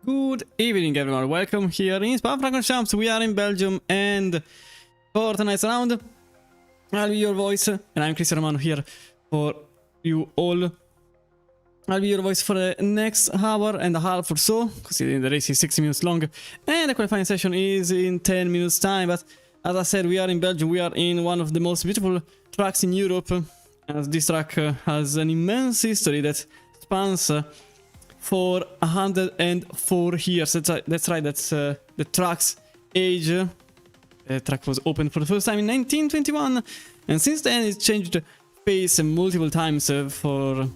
Good evening, everyone. Welcome here in Spa-Francorchamps. We are in Belgium, and for tonight's round, I'll be your voice, and I'm Cristian Romano here for you all. I'll be your voice for the next hour and a half or so, considering the race is 60 minutes long, and the qualifying session is in 10 minutes time. But as I said, we are in Belgium. We are in one of the most beautiful tracks in Europe, as this track has an immense history that spans for 104 years. That's right, that's the track's age. The track was opened for the first time in 1921, and since then it's changed pace multiple times for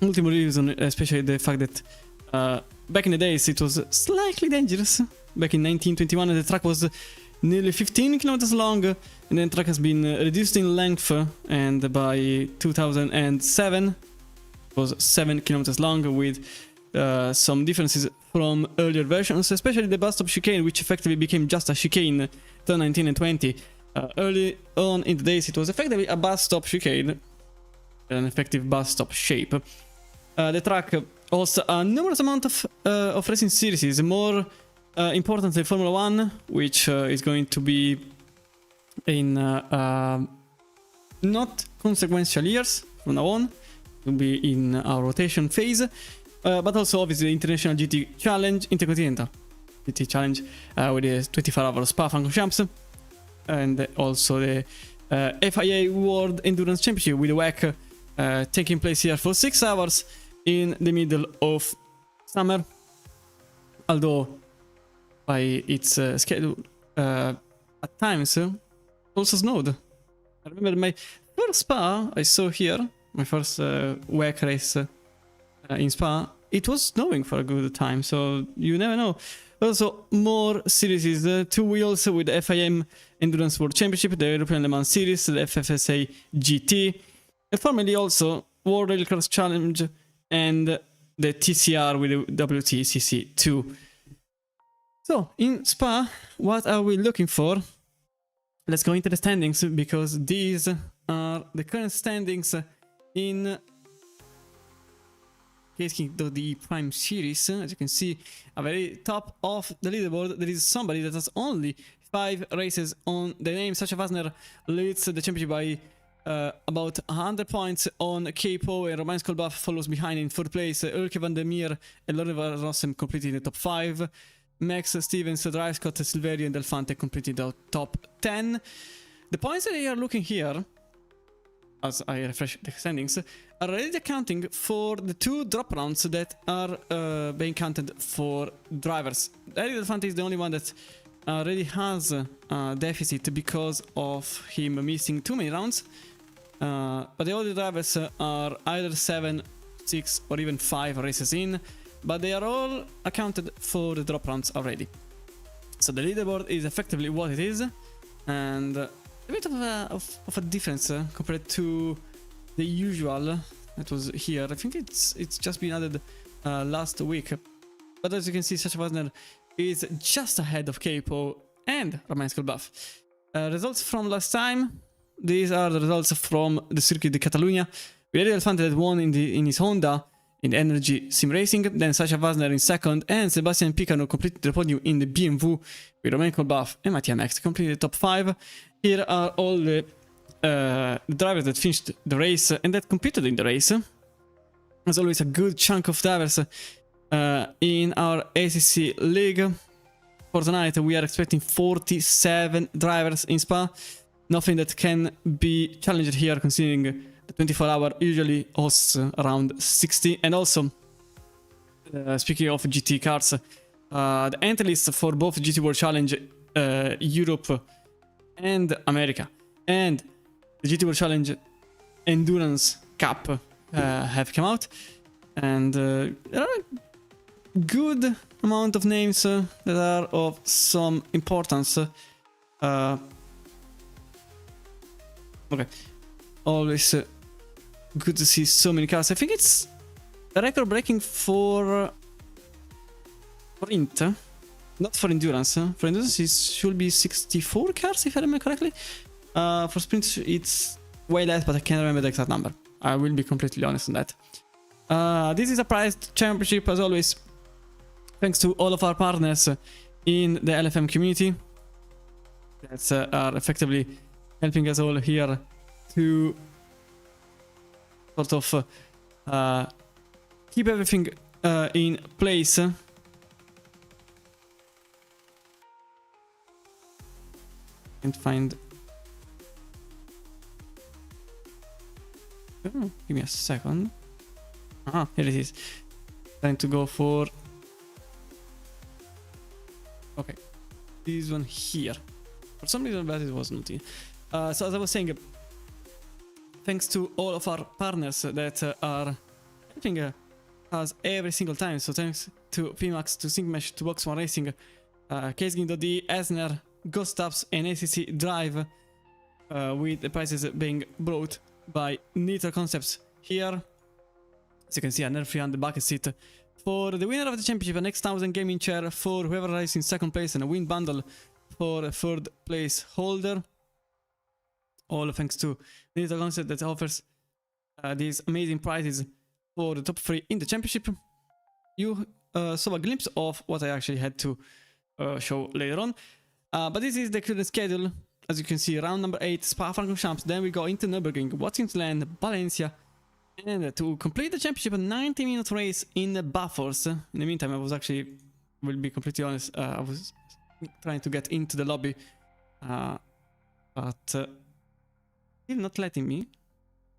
multiple reasons, especially the fact that back in the days it was slightly dangerous. Back in 1921 the track was nearly 15 kilometers long, and then the track has been reduced in length, and by 2007 it was 7 kilometers long, with some differences from earlier versions, especially the bus stop chicane, which effectively became just a chicane 2019 and 20. Early on in the days it was effectively a bus stop chicane, an effective bus stop shape. The track hosts a numerous amount of racing series, more importantly Formula 1, which is going to be in not consequential years from now on. It will be in our rotation phase, but also obviously the International GT Challenge, Intercontinental GT Challenge with the 24-hour Spa-Francorchamps, and also the FIA World Endurance Championship with the WEC taking place here for 6 hours in the middle of summer, although by its schedule at times also snowed. I remember my first Spa I saw here, my first WEC race in Spa, it was snowing for a good time, so you never know. Also, more series, 2 wheels with the FIM Endurance World Championship, the European Le Mans Series, the FFSA GT, and formerly also World Rallycross Challenge and the TCR with the WTCC2. So, in Spa, what are we looking for? Let's go into the standings, because these are the current standings in the Prime Series. As you can see, at the very top of the leaderboard, there is somebody that has only 5 races on the name. Sasha Wasner leads the championship by about 100 points on Capo, and Romain Skolbach follows behind in 4th place. Ulke van der Meer and Loren van Rossem completing the top 5. Max Stevens, Dry Scott, Silverio and Delfante completing the top 10. The points that they are looking here, as I refresh the standings, are already accounting for the 2 drop rounds that are being counted for drivers. Eric Delfante is the only one that already has a deficit because of him missing too many rounds. But the other drivers are either 7, 6 or even 5 races in, but they are all accounted for the drop rounds already. So the leaderboard is effectively what it is, and a bit of a difference compared to the usual that was here. I think it's just been added last week. But as you can see, Sasha Wasner is just ahead of Capo and Romain Skolbach. Results from last time. These are the results from the Circuit de Catalunya. We had Delfante that won in his Honda in the Energy Sim Racing. Then Sasha Wasner in 2nd, and Sebastian Picano completed the podium in the BMW with Romain Skolbach and Mattia Max completed the top 5. Here are all the drivers that finished the race and that competed in the race. There's always a good chunk of drivers in our ACC League. For tonight we are expecting 47 drivers in Spa. Nothing that can be challenged here, considering the 24-hour usually hosts around 60. And also, speaking of GT cars, the entry list for both GT World Challenge Europe and America and the GT World Challenge Endurance Cup have come out, and there are a good amount of names that are of some importance. Okay, always good to see so many cars. I think it's record breaking for sprint, not for endurance. For endurance it should be 64 cars if I remember correctly. For sprint it's way less, but I can't remember the exact number. I will be completely honest on that. This is a prized championship as always. thanks to all of our partners in the LFM community that are effectively helping us all here to sort of keep everything in place. Can't find. Oh, give me a second. Ah, here it is. Trying to go for. Okay, this one here. For some reason, that it was not in. So as I was saying, thanks to all of our partners that are helping us every single time. So thanks to PMAX, to SyncMesh, to Box1 Racing, CaseGain.de, Esner, Ghost Apps, and ACC Drive, with the prices being brought by Nitro Concepts here. As you can see, a nerf free on the bucket seat for the winner of the championship, an X1000 gaming chair for whoever arrives in second place, and a win bundle for a third place holder. All thanks to Nitro Concept that offers these amazing prizes for the top 3 in the championship. You saw a glimpse of what I actually had to show later on. But this is the current schedule. As you can see, round number 8, Spa-Francorchamps. Then we go into Nürburgring, Watkins Glen, Valencia. And to complete the championship, a 90-minute race in Bathurst. In the meantime, will be completely honest, I was trying to get into the lobby. But still not letting me.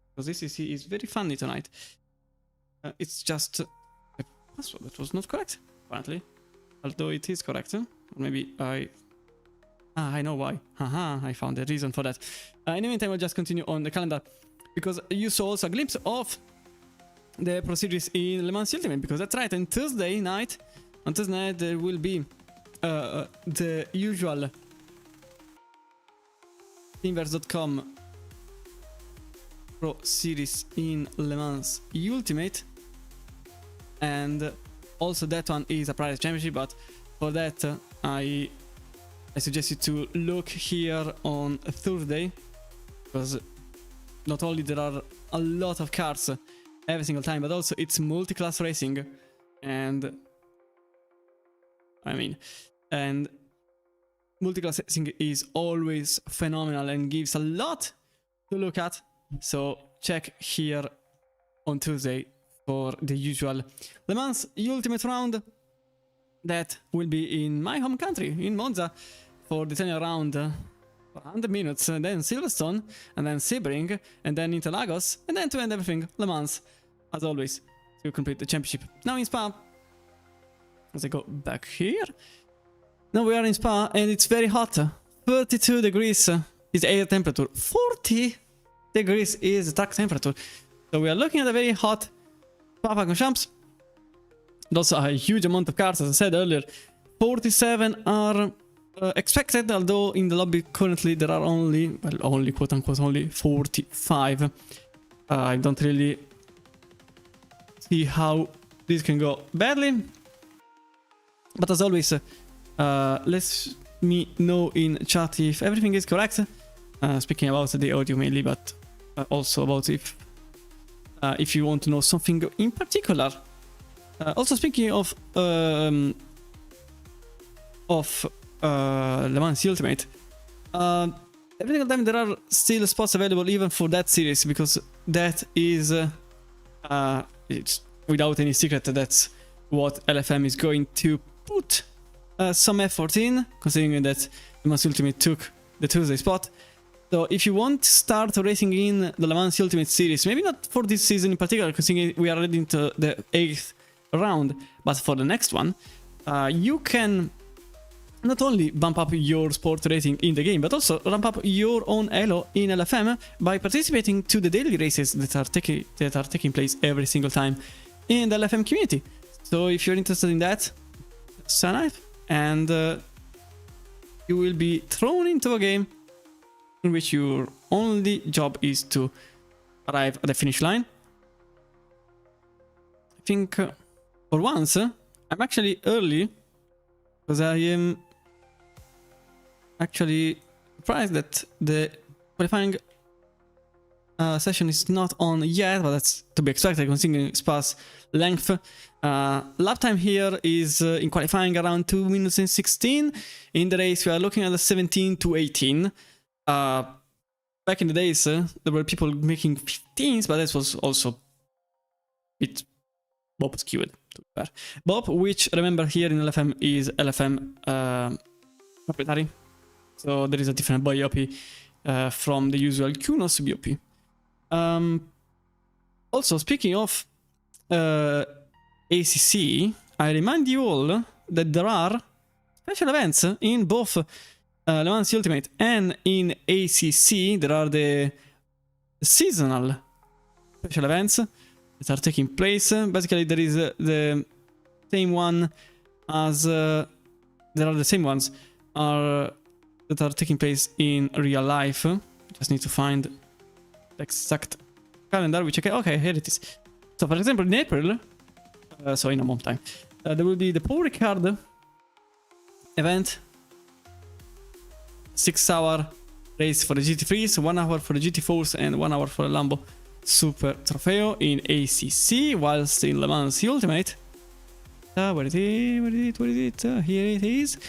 Because this is very funny tonight. It's just a password that was not correct, apparently. Although it is correct. Or maybe I know why. Haha, I found a reason for that. In the meantime, I'll just continue on the calendar, because you saw also a glimpse of the Pro Series in Le Mans Ultimate, because that's right, on Thursday night, there will be the usual Teamverse.com Pro Series in Le Mans Ultimate, and also that one is a private championship, but for that I suggest you to look here on Thursday, because not only there are a lot of cars every single time, but also it's multi-class racing, and multi-class racing is always phenomenal and gives a lot to look at. So check here on Tuesday for the usual Le Mans Ultimate round that will be in my home country, in Monza, for the 10 round. 100 minutes, and then Silverstone, and then Sebring, and then Interlagos, and then to end everything, Le Mans, as always, to complete the championship. Now in Spa, as I go back here, now we are in Spa, and it's very hot. 32 degrees is air temperature, 40 degrees is track temperature. So we are looking at a very hot Spa-Francorchamps. And also a huge amount of cars, as I said earlier. 47 are expected, although in the lobby currently there are only quote unquote only 45. I don't really see how this can go badly, but as always, let me know in chat if everything is correct. Speaking about the audio mainly, but also about if you want to know something in particular. Also speaking of Le Mans Ultimate, every single time there are still spots available even for that series, because that is it's without any secret that's what LFM is going to put some effort in, considering that Le Mans Ultimate took the Tuesday spot. So if you want to start racing in the Le Mans Ultimate series, maybe not for this season in particular, considering we are already into the 8th round, but for the next one, you can not only bump up your sport rating in the game, but also ramp up your own elo in LFM by participating to the daily races that are taking place every single time in the LFM community. So if you're interested in that, sign up, and you will be thrown into a game in which your only job is to arrive at the finish line. I think for once I'm actually early, because I am actually surprised that the qualifying session is not on yet, but that's to be expected considering Spa's length. Lap time here is in qualifying around 2 minutes and 16. In the race, we are looking at the 17 to 18. Back in the days, there were people making 15s, but this was also a bit Bob skewed, to be fair. Bob, which remember here in LFM is LFM proprietary, so there is a different BOP from the usual Kunos BOP. Also, speaking of ACC, I remind you all that there are special events in both Le Mans Ultimate and in ACC. There are the seasonal special events that are taking place. Basically, there is the same one as there are the same ones that are taking place in real life. Just need to find the exact calendar, which okay, here it is. So, for example, in April, so in a month time, there will be the Paul Ricard event, 6-hour race for the GT3s, 1 hour for the GT4s, and 1 hour for the Lambo Super Trofeo in ACC, whilst in Le Mans Ultimate, where is it? Here it is.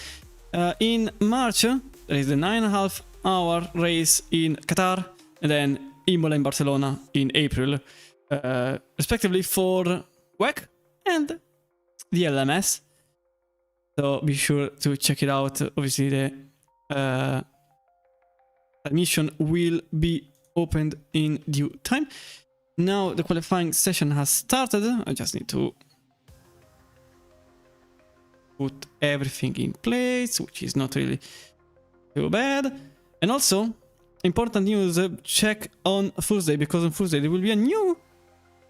In March, there is the 9.5 hour race in Qatar, and then Imola and Barcelona in April, respectively for WEC and the LMS. So be sure to check it out. Obviously, the admission will be opened in due time. Now the qualifying session has started. I just need to put everything in place, which is not really too bad. And also, important news, check on Thursday, because on Thursday there will be a new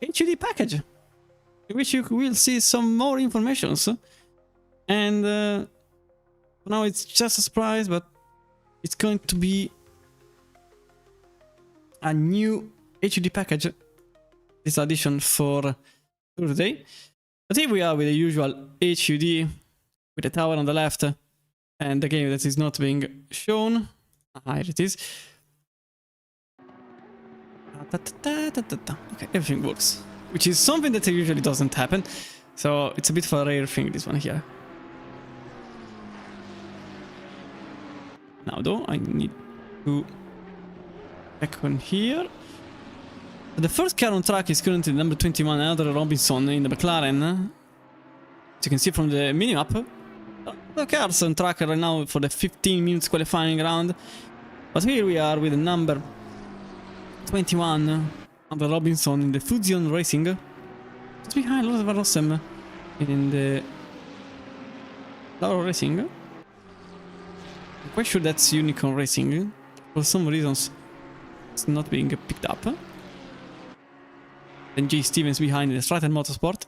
HUD package, in which you will see some more information. And now it's just a surprise, but it's going to be a new HUD package, this edition for Thursday. But here we are with the usual HUD, with the tower on the left, and the game that is not being shown. Here it is. Okay, everything works, which is something that usually doesn't happen. So it's a bit of a rare thing, this one here. Now though, I need to check on here. The first car on track is currently number 21, another Robinson in the McLaren. As you can see from the minimap, the cars on track right now for the 15 minutes qualifying round. But here we are with the number 21 on the Robinson in the Fusion Racing. Just behind Lorenzo Rossem in the Lauro Racing. I'm quite sure that's Unicorn Racing. For some reasons, it's not being picked up. Then Jay Stevens behind in the Stratton Motorsport.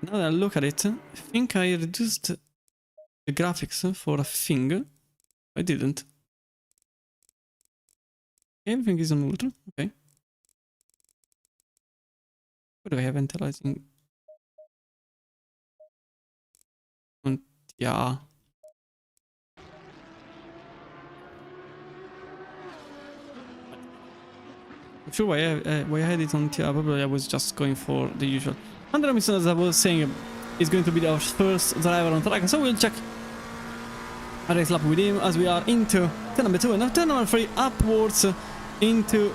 Now that I look at it, I think I reduced the graphics for a thing. I didn't. Everything is on ultra. Okay. What do I have ventilating? Yeah. I'm sure why I had it on TR. Probably I was just going for the usual. Andre Robinson, as I was saying, is going to be our first driver on track, so we'll check a race lap with him as we are into turn number 2 and now turn number 3 upwards into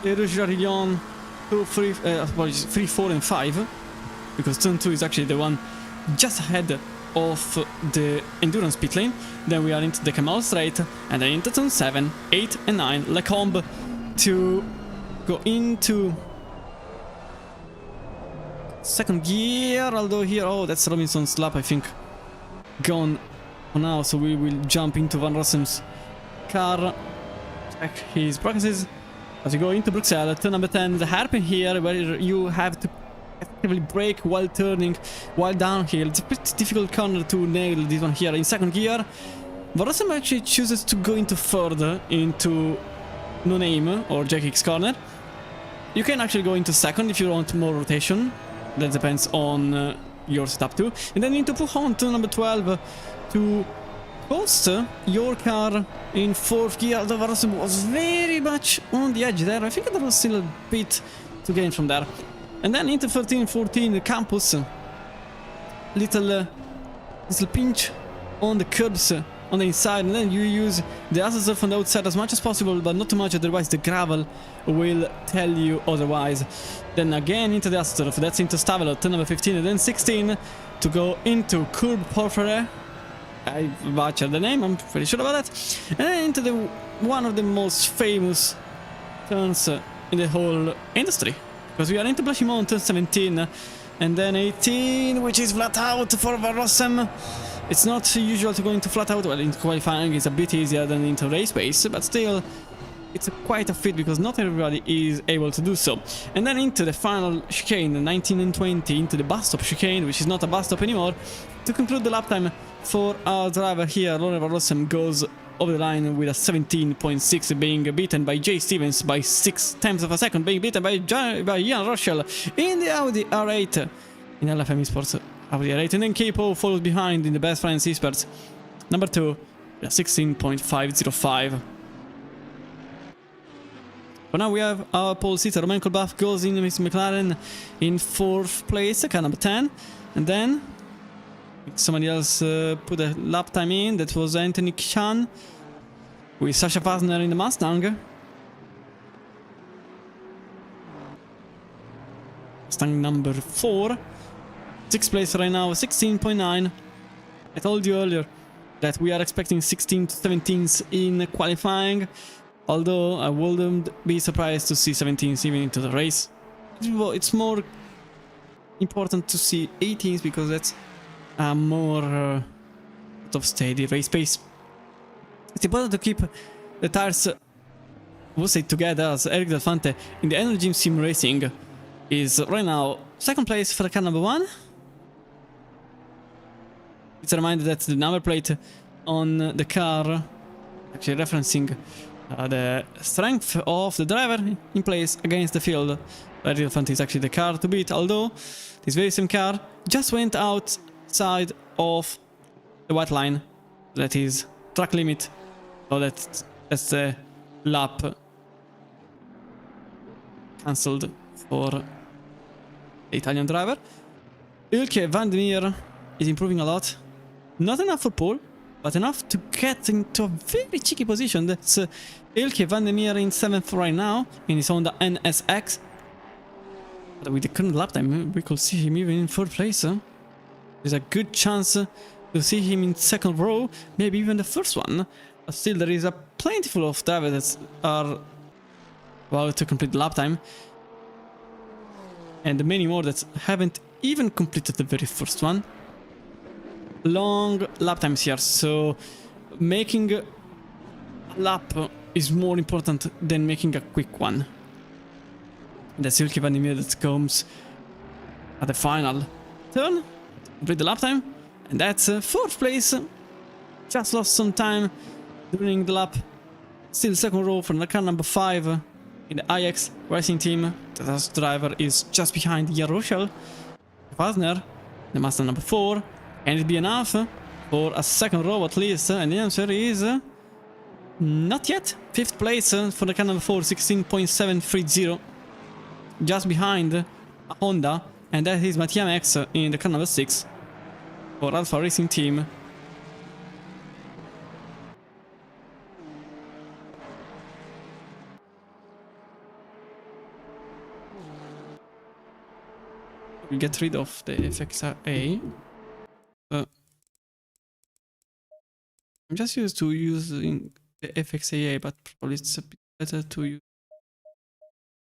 the Rouge Jarillon 3, 4 and 5, because turn 2 is actually the one just ahead of the endurance pit lane. Then we are into the Canal Straight, and then into turn 7, 8 and 9 Lecombe to go into second gear, although here, oh, that's Robinson's lap, I think, gone for now, so we will jump into Van Rossem's car, check his progresses as you go into Bruxelles. Turn number 10, the hairpin here, where you have to effectively brake while turning, while downhill. It's a pretty difficult corner to nail this one here in second gear. Van Rossem actually chooses to go into third, into No Name or Jackie's corner. You can actually go into second if you want more rotation. That depends on your setup too. And then into Pujon, turn number 12, to Post your car in 4th gear, although Russell was very much on the edge there. I think there was still a bit to gain from there. And then into 13-14 campus, little pinch on the curbs on the inside, and then you use the ascensor from the outside as much as possible, but not too much, otherwise the gravel will tell you otherwise. Then again into the ascensor, that's into Stavelot, number 15, and then 16 to go into Curb Porphyre. I butchered the name, I'm pretty sure about that. And then into the one of the most famous turns in the whole industry, because we are into Blushy Mountain, 17, and then 18, which is flat out for Rossem. It's not usual to go into flat out. Well, in qualifying it's a bit easier than into race pace, but still it's quite a feat because not everybody is able to do so. And then into the final chicane, 19 and 20, into the bus stop chicane, which is not a bus stop anymore, to conclude the lap time for our driver here. Loren Van Rossem goes over the line with a 17.6, being beaten by Jay Stevens by 6/10 of a second, being beaten by Ian Rochelle in the Audi R8 in LFM Esports Audi R8, and then Capo follows behind in the Best Friends Esports number 2, 16.505. For now we have our pole sitter. Romain Colbaf goes in with McLaren in 4th place, car number 10, and then somebody else put a lap time in. That was Anthony Chan with Sasha Fasner in the Mustang. Mustang number 4. 6th place right now, 16.9. I told you earlier that we are expecting 16 to 17s in qualifying, although I wouldn't be surprised to see 17s even into the race. It's more important to see 18s because that's more of steady race pace. It's important to keep the tires, we'll say, together, as Eric Del Fante in the Energy Sim Racing is right now 2nd place for the car number 1. It's a reminder that the number plate on the car, actually referencing the strength of the driver in place against the field. Eric Del Fante is actually the car to beat, although this very same car just went outside of the white line, that is track limit, so that's the lap cancelled for the Italian driver. Ilke van der Meer is improving a lot. Not enough for pole, but enough to get into a very cheeky position. That's Ilke van der Meer in 7th right now in his Honda NSX. But with the current lap time, we could see him even in 4th place. There's a good chance to see him in 2nd row, maybe even the 1st one. But still, there is a plentiful of drivers that are about to complete the lap time, and many more that haven't even completed the very 1st one. Long lap times here, so making a lap is more important than making a quick one. That's Ilke van der Meer that comes at the final turn, complete the lap time, and that's 4th place. Just lost some time during the lap. Still 2nd row for the car number 5 in the IX racing team. The driver is just behind Jan Rochelle. Fasner, the Mustang number 4. Can it be enough for a 2nd row at least? And the answer is not yet. 5th place for the car number 4, 16.730. Just behind a Honda, and that is Mattia Max in the car number 6 for Alpha Racing Team. We get rid of the FXA. I'm just used to using the FXAA, but probably it's a bit better to use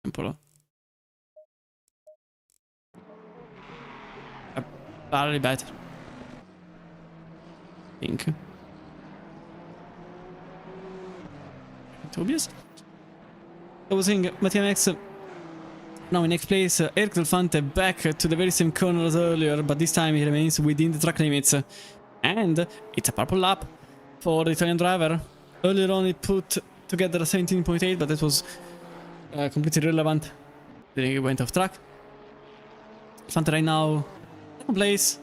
Temporal. Barely better, I think. Tobias. I was saying Mattia Max now in next place. Eric Del Fante back to the very same corner as earlier, but this time he remains within the track limits. And it's a purple lap for the Italian driver. Earlier on he put together a 17.8, but that was completely irrelevant. Then he went off track. Fante right now, second place,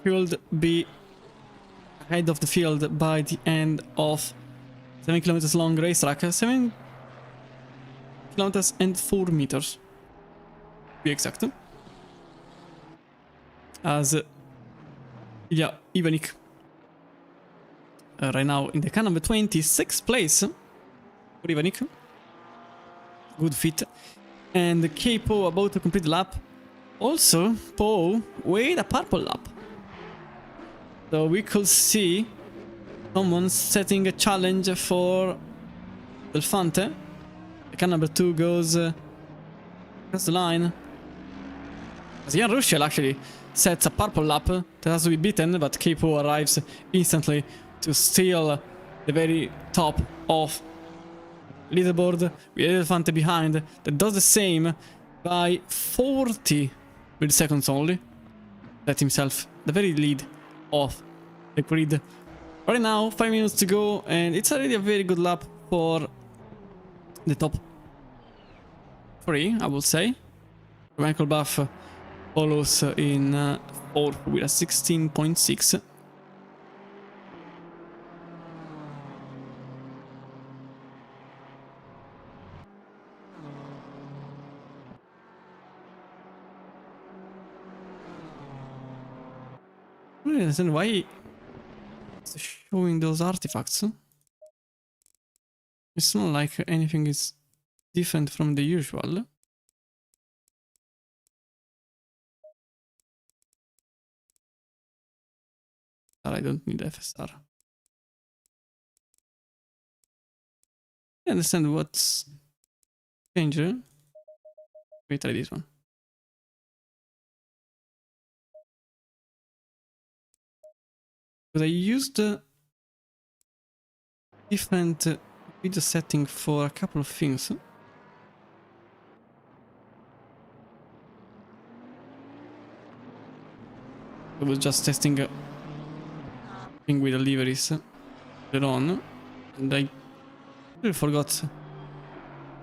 could be ahead of the field by the end of 7 kilometers long racetrack. 7 kilometers and 4 meters. To be exact. As Ilya Ivanik right now in the car number 26th place for Ivanik. Good fit. And K-Po about to complete the lap. Also, Po with a purple lap. So we could see someone setting a challenge for Delfante. The car number 2 goes across the line. As Jan Ruschel actually sets a purple lap that has to be beaten, but K-Po arrives instantly to steal the very top of leaderboard with Elefante behind that does the same by 40 milliseconds only. Set himself the very lead of the grid. Right now, 5 minutes to go, and it's already a very good lap for the top 3, I will say. Michael Buff follows in 4th with a 16.6. I don't understand why it's showing those artifacts. It's not like anything is different from the usual. I don't need FSR. I understand what's changed. Let me try this one. Because I used different video setting for a couple of things. I was just testing thing with the liveries later on, and I really forgot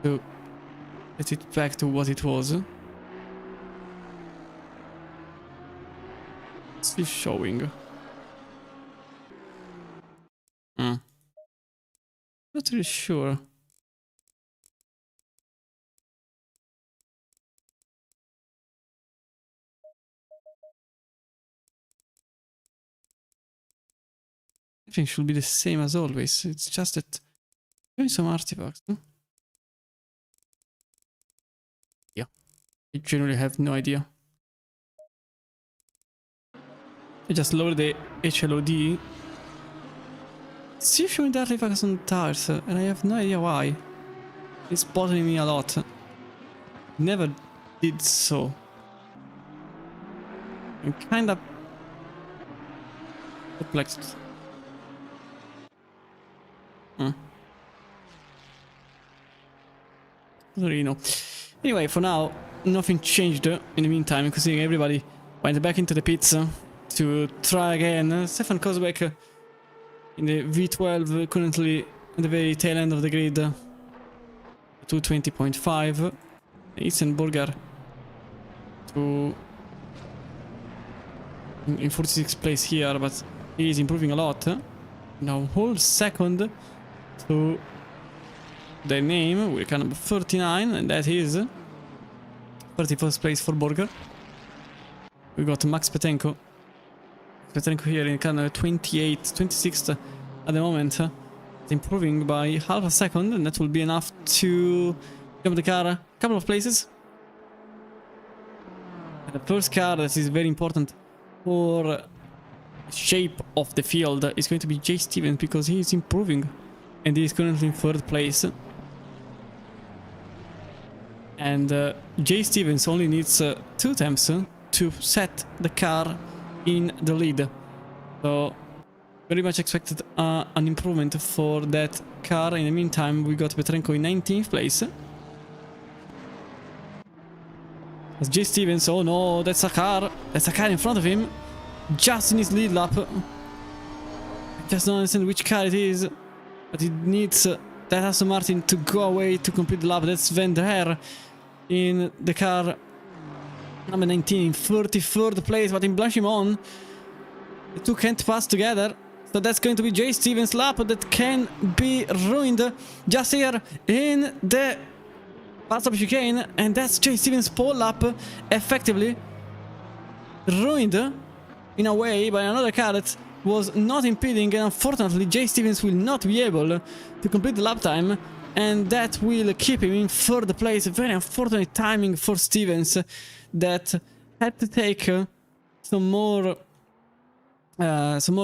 to set it back to what it was. It's still showing. Not really sure. Everything should be the same as always. It's just that doing some artifacts. Yeah, I generally have no idea. I just lowered the HLOD. It's still showing the artifacts on tires, and I have no idea why. It's bothering me a lot. Never did so. I'm kinda perplexed. Don't really know. Anyway, for now, nothing changed in the meantime, considering everybody went back into the pits to try again. Stefan Kozbek in the V12, currently at the very tail end of the grid, 220.5. Isenburger in 46th place here, but he is improving a lot. Now whole second to the name with car number 39, and that is 31st place for Burger. We got Max Petenko. Petenko here in car number 28, 26th at the moment. Improving by half a second, and that will be enough to jump the car a couple of places. And the first car that is very important for shape of the field is going to be Jay Stevens, because he is improving and he is currently in 3rd place. And Jay Stevens only needs 2 attempts to set the car in the lead. So very much expected an improvement for that car. In the meantime, we got Petrenko in 19th place. As Jay Stevens, oh no, that's a car in front of him, just in his lead lap. I just don't understand which car it is, but it needs that Aston Martin to go away to complete the lap. That's Van der Her in the car number 19, 33rd place, but in Blanchimont, the two can't pass together. So that's going to be Jay Stevens' lap that can be ruined just here in the parts of chicane, and that's Jay Stevens' pole lap effectively ruined in a way by another car that was not impeding, and unfortunately Jay Stevens will not be able to complete the lap time, and that will keep him in third place. Very unfortunate timing for Stevens that had to take some more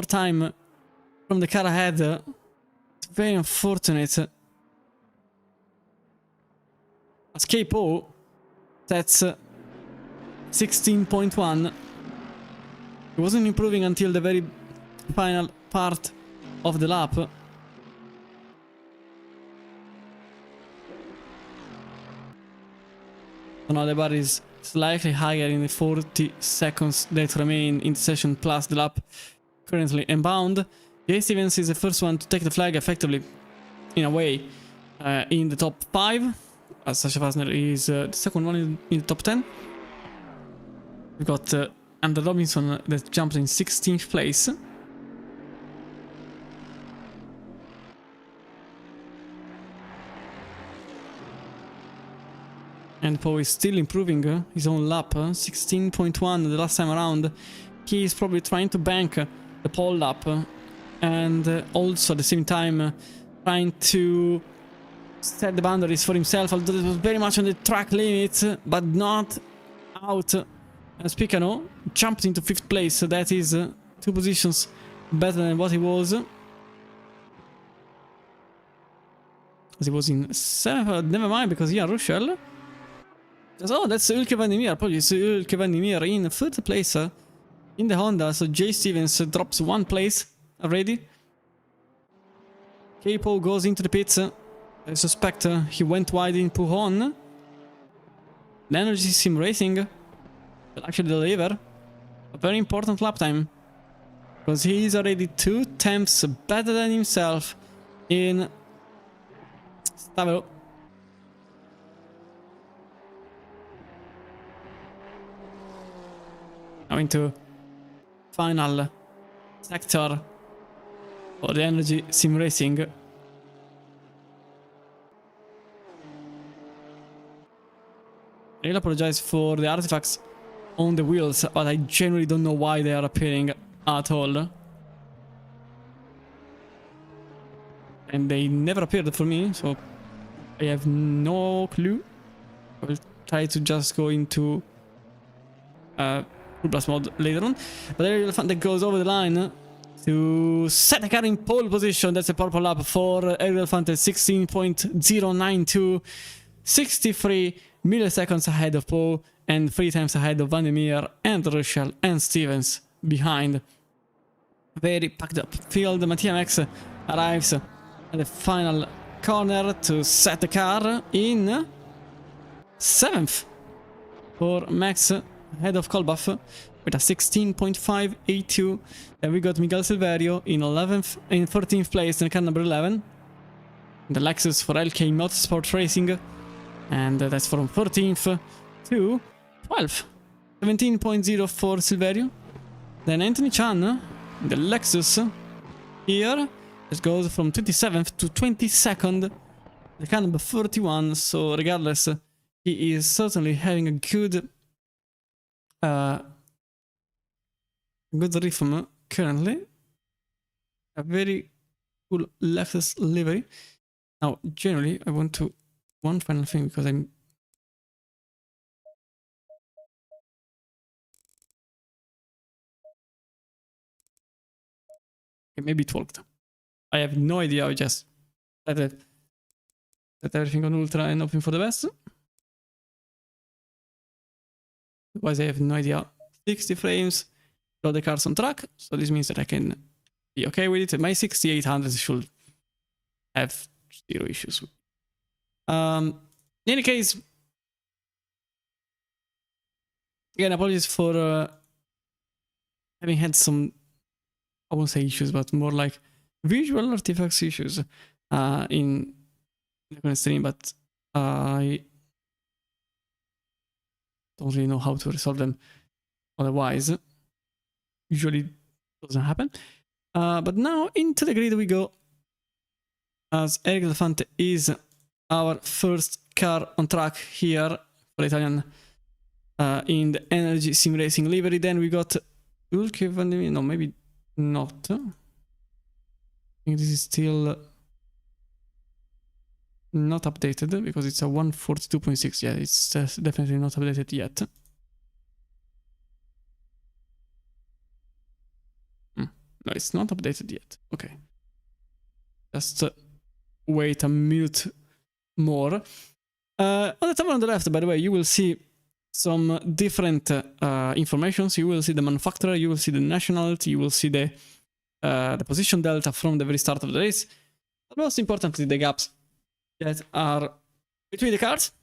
time from the car ahead. It's very unfortunate. As Capo, that's 16.1. He wasn't improving until the very final part of the lap. So now the bar is slightly higher in the 40 seconds that remain in the session plus the lap currently inbound. Jay Stevens is the first one to take the flag effectively, in a way, in the top 5. As Sasha Fasner is the second one in the top 10. We've got Andrew Robinson that jumped in 16th place. And Poe is still improving his own lap, 16.1 the last time around. He is probably trying to bank the pole lap and also at the same time trying to set the boundaries for himself, although it was very much on the track limit, but not out. Spicano jumped into 5th place, so that is 2 positions better than what he was. As he was in 7th, never mind, because Ian Russell. Oh, that's Ulke van der Meer. Apologies, Ulke van der Meer in 3rd place in the Honda. So Jay Stevens drops 1 place already. Capo goes into the pits. I suspect he went wide in Pujon. The Energy Sim Racing will actually deliver a very important lap time, because he is already 2 tenths better than himself in Stavro. Now into final sector for the Energy Sim Racing. I really apologize for the artifacts on the wheels, but I genuinely don't know why they are appearing at all. And they never appeared for me, so I have no clue. I will try to just go into Full Blast mode later on. But there is Elephant that goes over the line to set the car in pole position. That's a purple lap for Aerial Elephant at 16.092. 63 milliseconds ahead of Poe and 3 times ahead of Van der Meer and Russell and Stevens behind. Very packed up field. Mattia Max arrives at the final corner to set the car in 7th for Max ahead of Kolbach with a 16.582. Then we got Miguel Silverio in 13th place in car number 11. The Lexus for LK Motorsport Racing. And that's from 14th to 12th. 17.0 for Silverio. Then Anthony Chan, the Lexus here. It goes from 27th to 22nd. The car number 31. So regardless, he is certainly having a good rhythm currently. A very cool Lexus livery. Now, generally, I want to one final thing, because I'm okay, maybe it worked. I have no idea. I just set everything on ultra and hoping for the best. Otherwise, I have no idea. 60 frames, got the cars on track, so this means that I can be okay with it. My 6800 should have 0 issues. In any case, again, apologies for having had some, I won't say issues, but more like visual artifacts issues in the current stream, but I don't really know how to resolve them otherwise. Usually doesn't happen. But now into the grid we go, as Eric Delfante is our first car on track here for Italian in the Energy Sim Racing livery. Then we got Ulke van der Meer, no, maybe not. I think this is still not updated because it's a 142.6. Yeah, it's definitely not updated yet. No, it's not updated yet. Okay. Just wait a minute more. On the top on the left, by the way, you will see some different informations. You will see the manufacturer, you will see the nationality, you will see the position delta from the very start of the race. But most importantly, the gaps that are between the cars.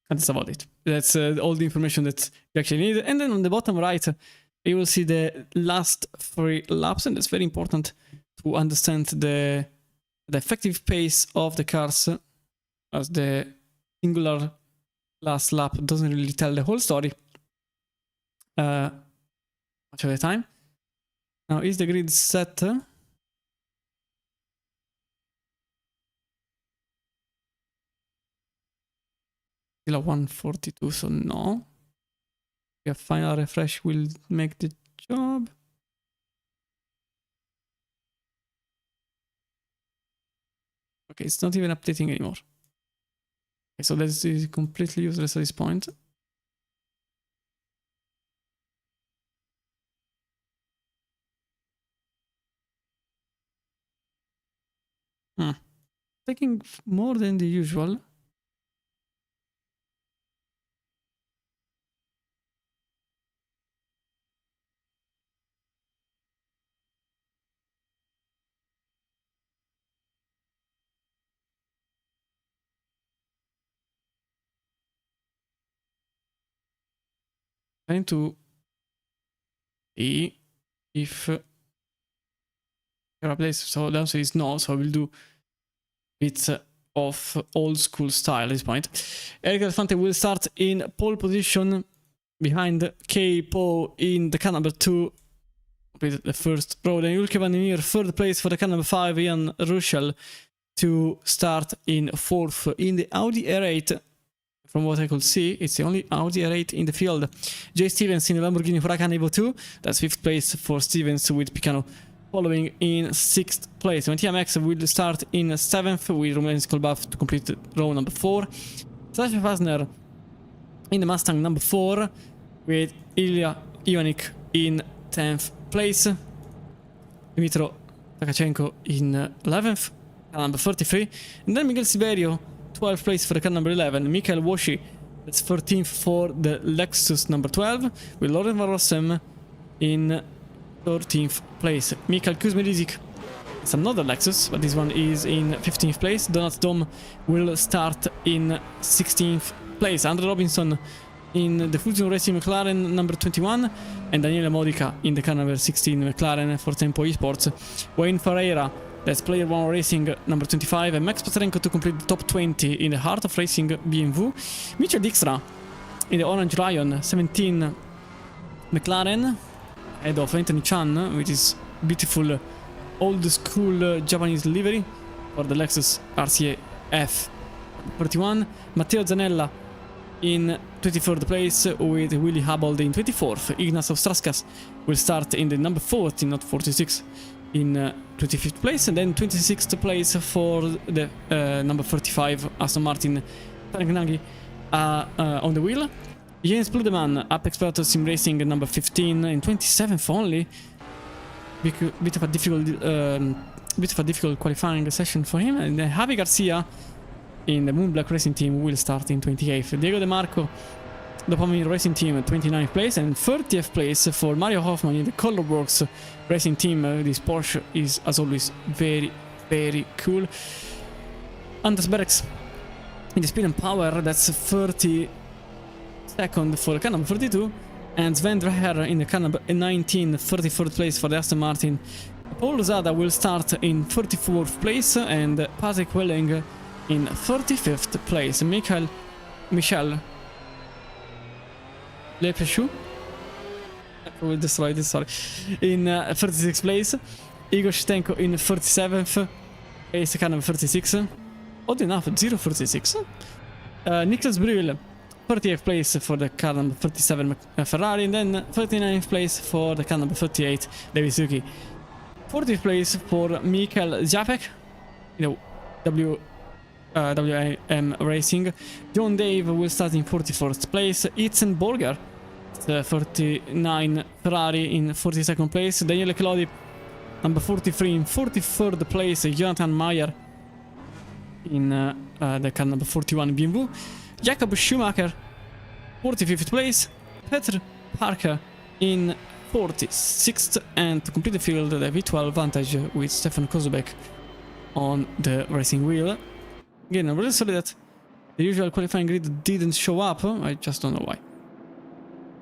And that's about it. That's all the information that you actually need. And then on the bottom right, you will see the last 3 laps, and that's very important to understand the effective pace of the cars, as the singular last lap doesn't really tell the whole story much of the time. Now, is the grid set? Still a 142, so no. A final refresh will make the job. Okay, it's not even updating anymore. Okay, so this is completely useless at this point. Taking more than the usual. Trying to see if your updates. So the answer is no, so I will do bits of old school style at this point. Eric Delfante will start in pole position behind K. Po in the car number 2. Completed the first row. Then Ulke van der Meer, 3rd place for the car number 5. Ian Ruschel to start in 4th in the Audi R8. From what I could see, it's the only Audi R8 in the field. Jay Stevens in the Lamborghini Huracan Evo 2. That's 5th place for Stevens, with Picano following in 6th place. When TMX will start in 7th with Romain Skolbaf to complete row number 4. Sasha Fasner in the Mustang number 4 with Ilya Ivanik in 10th place. Dimitro Takachenko in 11th, number 33. And then Miguel Siberio, 12th place for the car number 11. Michael Woshi, that's 13th for the Lexus number 12, with Loren Van Rossem in 13th place. Mikael Kuzmelizik, it's another Lexus, but this one is in 15th place. Donat Dom will start in 16th place. Andre Robinson in the Fusion Racing McLaren number 21, and Daniele Modica in the car number 16 McLaren for Tempo Esports. Wayne Ferreira, that's Player One Racing number 25, and Max Patrenko to complete the top 20 in the Heart of Racing BMW. Mitchell Dijkstra in the Orange Lion 17 McLaren, ahead of Anthony Chan with his beautiful old school Japanese livery for the Lexus RCA F31. Matteo Zanella in 23rd place with Willy Habold in 24th. Ignace Ostraskas will start in the number 40, not 46, in 25th place, and then 26th place for the number 35 Aston Martin Tarangnagi on the wheel. Jens Pludeman, Apex Predator Sim Racing number 15 in 27th only. Bit of a difficult qualifying session for him. And then Javi Garcia in the Moonblack Racing Team will start in 28th. Diego De Marco, Dopamine Racing Team, 29th place, and 30th place for Mario Hoffman in the Colorworks Racing Team. This Porsche is, as always, very, very cool. Anders Bergs in the Speed and Power, that's 32nd for the car number 32, and Sven Dreher in the car number 19, 34th place for the Aston Martin. Paul Lozada will start in 34th place, and Patrick Welling in 35th place. Michel Lepechu Will destroy this, sorry. In 36th place. Igor Shitenko in 37th. Ace car number 36. Odd enough, 0.36. Niklas Brühl, 30th place for the car number 37 Ferrari, and then 39th place for the car number 38 David Suzuki. 40th place for Mikael Zapek, WM Racing. John Dave will start in 44th place. Itzen Borger, 39 Ferrari in 42nd place. Daniele Clodi, number 43 in 43rd place. Jonathan Meyer in the car number 41 BMW. Jakob Schumacher, 45th place. Petr Parker in 46th, and to complete the field, the V12 Vantage with Stefan Kozubek on the racing wheel. Again, I'm really sorry that the usual qualifying grid didn't show up. I just don't know why. At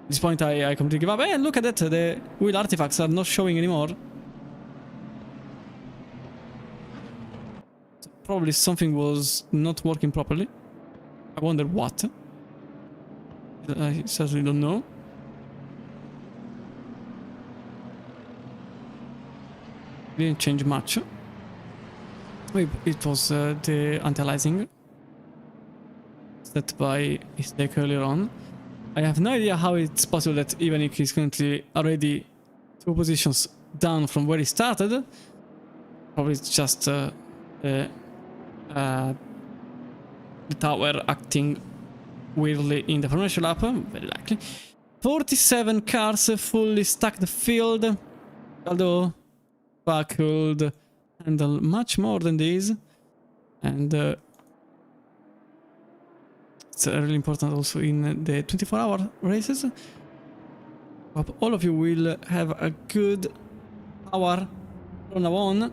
this point, I completely give up. And look at that, the wheel artifacts are not showing anymore. So probably something was not working properly. I wonder what. I certainly don't know. Didn't change much. Maybe it was the anti-aliasing set by mistake earlier on. I have no idea how it's possible that even if he's currently already 2 positions down from where he started, probably it's just the tower acting weirdly in the formation lap, very likely. 47 cars fully stacked field, although could handle much more than this, and it's really important also in the 24-hour races. Hope all of you will have a good hour from now on.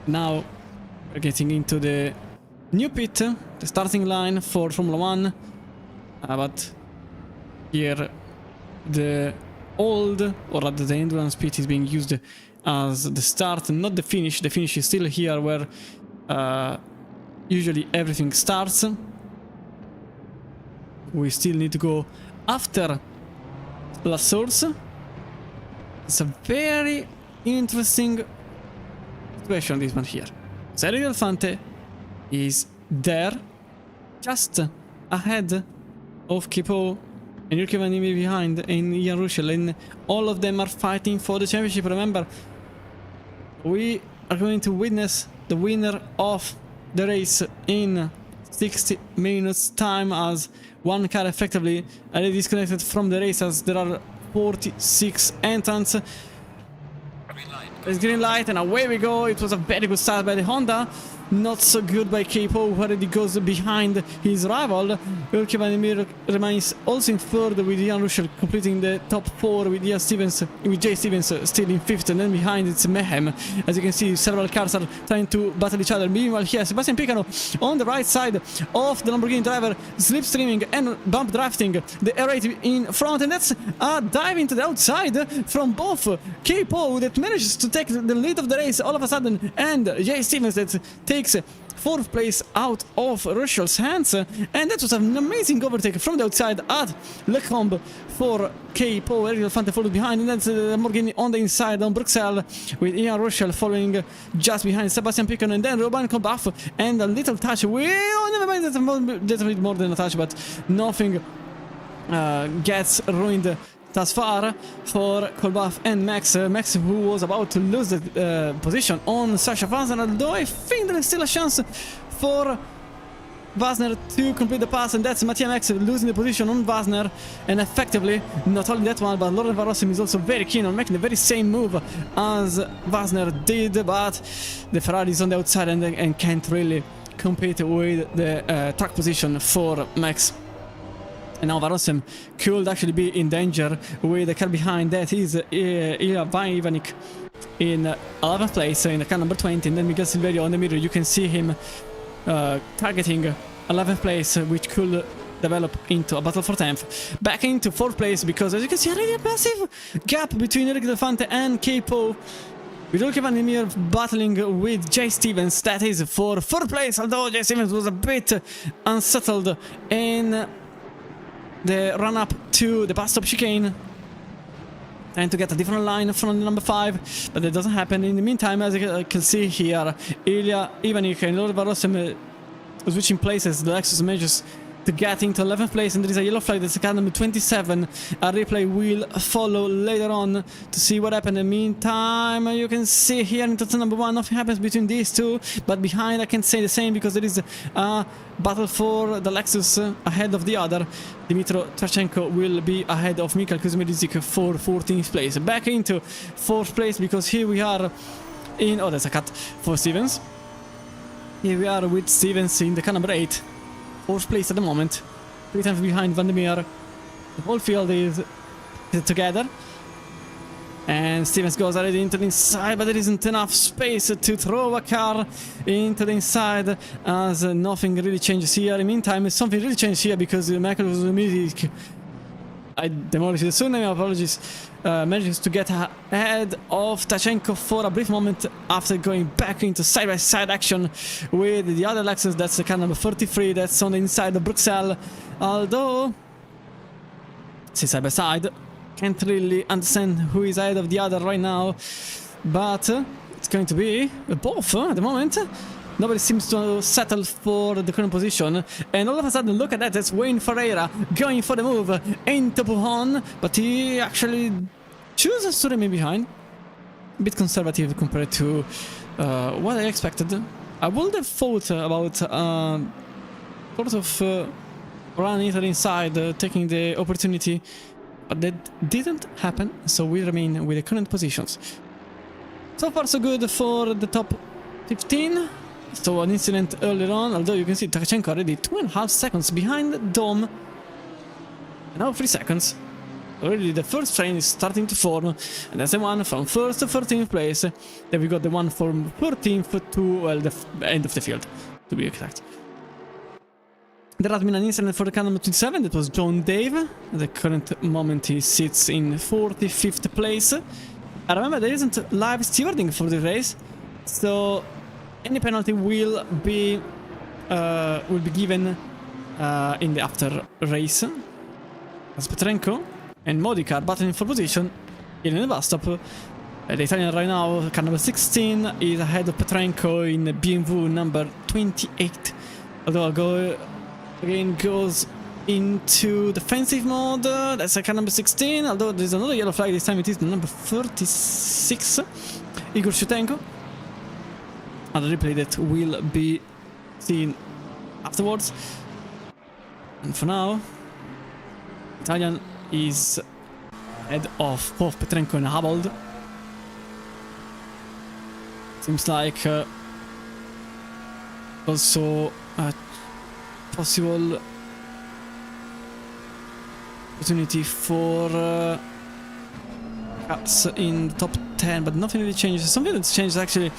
Now we're getting into the new pit, the starting line for Formula 1. But here the old, or rather the endurance pit, is being used as the start, not the finish. The finish is still here where usually everything starts. We still need to go after La Source. It's a very interesting situation, this one here. Serie Delfante is there, just ahead of Kipo and Jurke Van Niemi behind, and Ian Russell, and all of them are fighting for the championship. Remember, we are going to witness the winner of the race in 60 minutes time, as one car effectively already disconnected from the race, as there are 46 entrants. There's green light and away we go. It was a very good start by the Honda. Not so good by Capo, who already goes behind his rival. Jurke Van Niemi remains also in third, with Ian Russell completing the top 4, with Jay Stevens still in 5th, and then behind it's mayhem. As you can see, several cars are trying to battle each other. Meanwhile here, Sebastian Picano on the right side of the Lamborghini driver, slipstreaming and bump drafting the R8 in front, and that's a dive into the outside from both Capo, that manages to take the lead of the race all of a sudden, and Jay Stevens that takes 4th place out of Russell's hands, and that was an amazing overtake from the outside at Lecombe for Capo. Eric Delfante followed behind, and that's Lamborghini on the inside on Bruxelles, with Ian Russell following just behind Sebastian Picon, and then Robin Colbaf, and a little touch. Never mind, that's a bit more than a touch, but nothing gets ruined thus far for Kolbaf and Max. Max, who was about to lose the position on Sasha Vasner, although I think there is still a chance for Vasner to complete the pass, and that's Mattia Max losing the position on Vasner. And effectively, not only that one, but Laurent Varossim is also very keen on making the very same move as Vasner did, but the Ferrari is on the outside and can't really compete with the track position for Max. And now Varossim could actually be in danger with the car behind. That is Ilya Vaivanik in 11th place in the car number 20, and then Miguel Silverio on the mirror. You can see him targeting 11th place, which could develop into a battle for 10th. Back into 4th place, because as you can see, already a massive gap between Eric Delfante and Capo. With Luke Van der Meer battling with Jay Stevens, that is for 4th place, although Jay Stevens was a bit unsettled in the run-up to the past stop chicane. Trying to get a different line from the number 5, but that doesn't happen. In the meantime, as you can see here, Ilya Ivanik and Lord Varosem switching places. The Lexus manages to get into 11th place, and there is a yellow flag that's car number 27. A replay will follow later on to see what happened. In the meantime, you can see here in turn number 1, nothing happens between these two, but behind I can say the same because there is a battle for the Lexus ahead of the other. Dmitro Trachenko will be ahead of Mikhail Kuzmirizik for 14th place. Back into 4th place because here we are in... Oh, that's a cut for Stevens. Here we are with Stevens in the car number 8. 4th place at the moment. 3 times behind Van der Meer. The whole field is together. And Stevens goes already into the inside, but there isn't enough space to throw a car into the inside, as nothing really changes here. In the meantime, something really changed here because Michael Kuzmirizik, I demolished the surname, apologies, manages to get ahead of Tachenko for a brief moment after going back into side-by-side action with the other Lexus. That's the car number 33, that's on the inside of Bruxelles. Although, see side-by-side, can't really understand who is ahead of the other right now, but it's going to be both at the moment. Nobody seems to settle for the current position, and all of a sudden, look at that, that's Wayne Ferreira going for the move into Pujon, but he actually chooses to remain behind. A bit conservative compared to what I expected. I would have thought about sort of run into the inside, taking the opportunity, but that didn't happen, so we remain with the current positions. So far so good for the top 15. So an incident earlier on, although you can see Tachenko already 2.5 seconds behind Dom. And now 3 seconds. Already the first train is starting to form, and that's the one from 1st to 13th place. Then we got the one from 13th to, well, the end of the field, to be exact. There has been an incident for the car number 27, that was John Dave. At the current moment he sits in 45th place. I remember there isn't live stewarding for the race, so any penalty will be given in the after race. As Petrenko and Modica are battling for position in the bus stop. The Italian right now, car number 16, is ahead of Petrenko in BMW number 28. Although again goes into defensive mode. That's a car number 16, although there's another yellow flag. This time it is the number 36, Igor Shutenko. Another replay that will be seen afterwards. And for now, Italian is ahead of both Petrenko and Habold. Seems like also a possible opportunity for cuts in the top 10, but nothing really changes. Something that's changed actually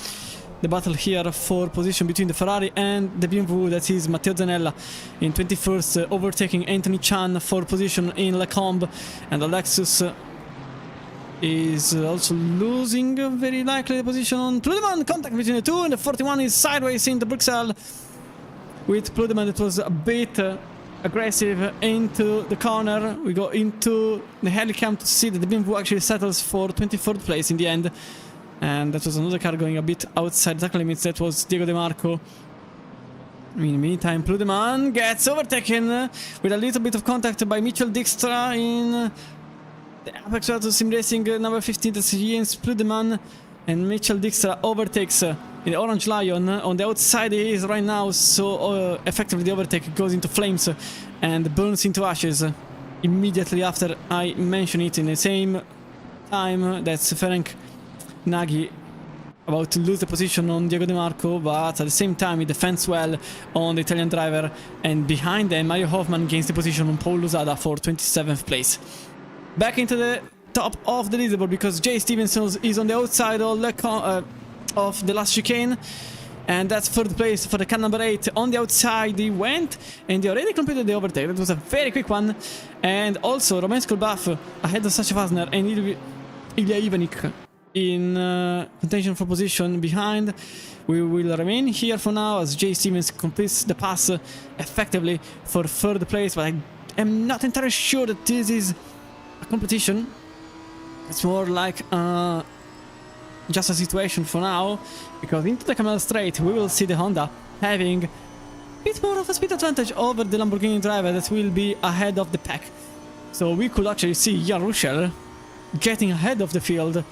the battle here for position between the Ferrari and the BMW, that is Matteo Zanella in 21st, overtaking Anthony Chan for position in Lecombe, and the Lexus is also losing very likely the position on Pludeman. Contact between the two, and the 41 is sideways into Bruxelles with Pludeman. That was a bit aggressive into the corner. We go into the helicam to see that the BMW actually settles for 24th place in the end. And that was another car going a bit outside tackle limits. That was Diego De Marco. In the meantime, Pludeman gets overtaken with a little bit of contact by Mitchell Dijkstra in the Apex Auto Sim Racing number 15. That's Jens Pludeman, and Mitchell Dijkstra overtakes in the Orange Lion. On the outside he is right now, so effectively the overtake goes into flames and burns into ashes immediately after I mention it. In the same time, that's Ferenc Nagy about to lose the position on Diego De Marco, but at the same time he defends well on the Italian driver, and behind them Mario Hoffman gains the position on Paul Lusada for 27th place. Back into the top of the leaderboard because Jay Stevenson is on the outside of the last chicane, and that's 3rd place for the car number 8. On the outside he went, and he already completed the overtake. That was a very quick one. And also Romain Skolbaf ahead of Sacha Wasner and Ilya Ivanik in contention for position behind. We will remain here for now as J. Stevens completes the pass effectively for third place, but I am not entirely sure that this is a competition. It's more like just a situation for now, because into the Camel Straight we will see the Honda having a bit more of a speed advantage over the Lamborghini driver that will be ahead of the pack. So we could actually see Jan Ruschel getting ahead of the field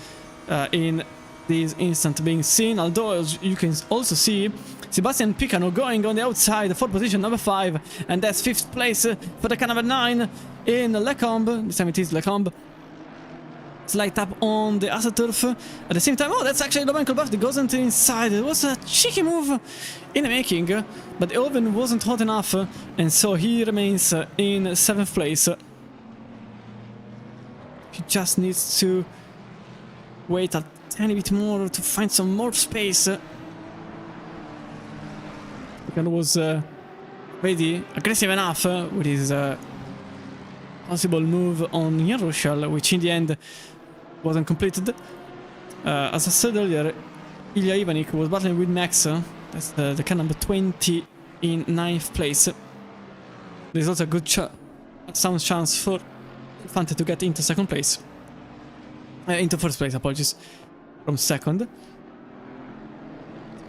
in this instant being seen, although as you can also see Sebastian Picano going on the outside for position number 5, and that's 5th place for the car number 9 in Lecombe. This time it is Lecombe. Slight tap on the AstroTurf at the same time. Oh, that's actually Domenica Buffy goes into the inside. It was a cheeky move in the making, but the oven wasn't hot enough, and so he remains in 7th place. He just needs to wait a tiny bit more to find some more space. Because was already aggressive enough with his possible move on Jan Ruschel, which in the end wasn't completed. As I said earlier, Ilya Ivanik was battling with Max. That's the car number 20 in 9th place. There's also a good sound chance for Fante to get into 2nd place. Into 1st place, apologies, from 2nd.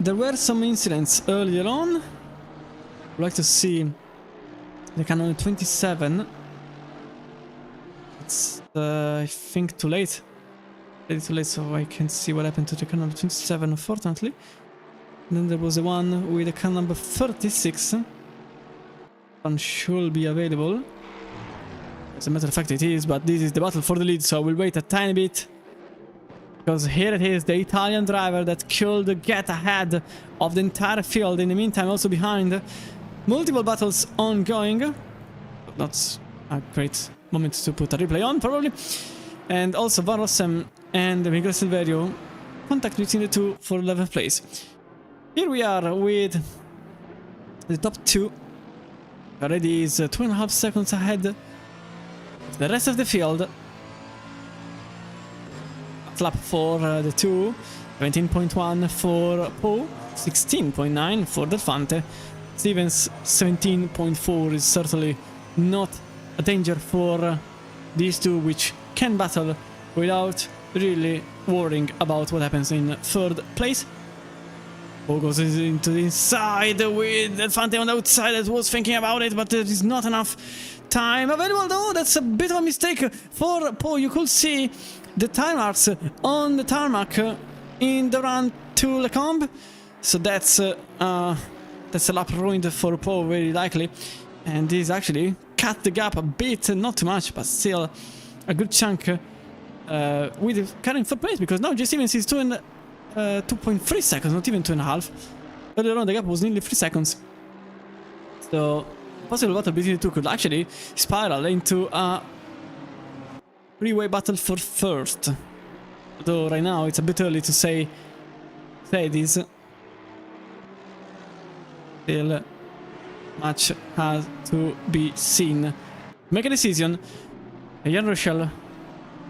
There were some incidents earlier on. I'd like to see the car number 27. It's, I think, too late. It's too late, so I can see what happened to the car number 27, unfortunately. And then there was the one with the car number 36. One should be available. As a matter of fact, it is, but this is the battle for the lead, so I will wait a tiny bit. Because here it is, the Italian driver that could get ahead of the entire field. In the meantime, also behind. Multiple battles ongoing. Not a great moment to put a replay on, probably. And also Van Rossem and Miguel Silverio, contact between the two for 11th place. Here we are with the top 2. Already is 2.5 seconds ahead of the rest of the field. A lap for the 2, 17.1 for Poe, 16.9 for Del Fante. Stevens 17.4 is certainly not a danger for these two, which can battle without really worrying about what happens in 3rd place. Poe goes into the inside with Del Fante on the outside. That was thinking about it, but there is not enough time available, though. That's a bit of a mistake for Poe. You could see the time marks on the tarmac in the run to Lecombe, so that's a lap ruined for Poe, very likely. And this actually cut the gap a bit, not too much, but still a good chunk with the car in 3rd place, because now J. Stevens is 2.3 seconds, not even 2.5. Earlier on the gap was nearly 3 seconds. So possible battle between the two could actually spiral into a 3-way battle for 1st. Though right now it's a bit early to say this. Still much has to be seen. Make a decision. Jan Ruschel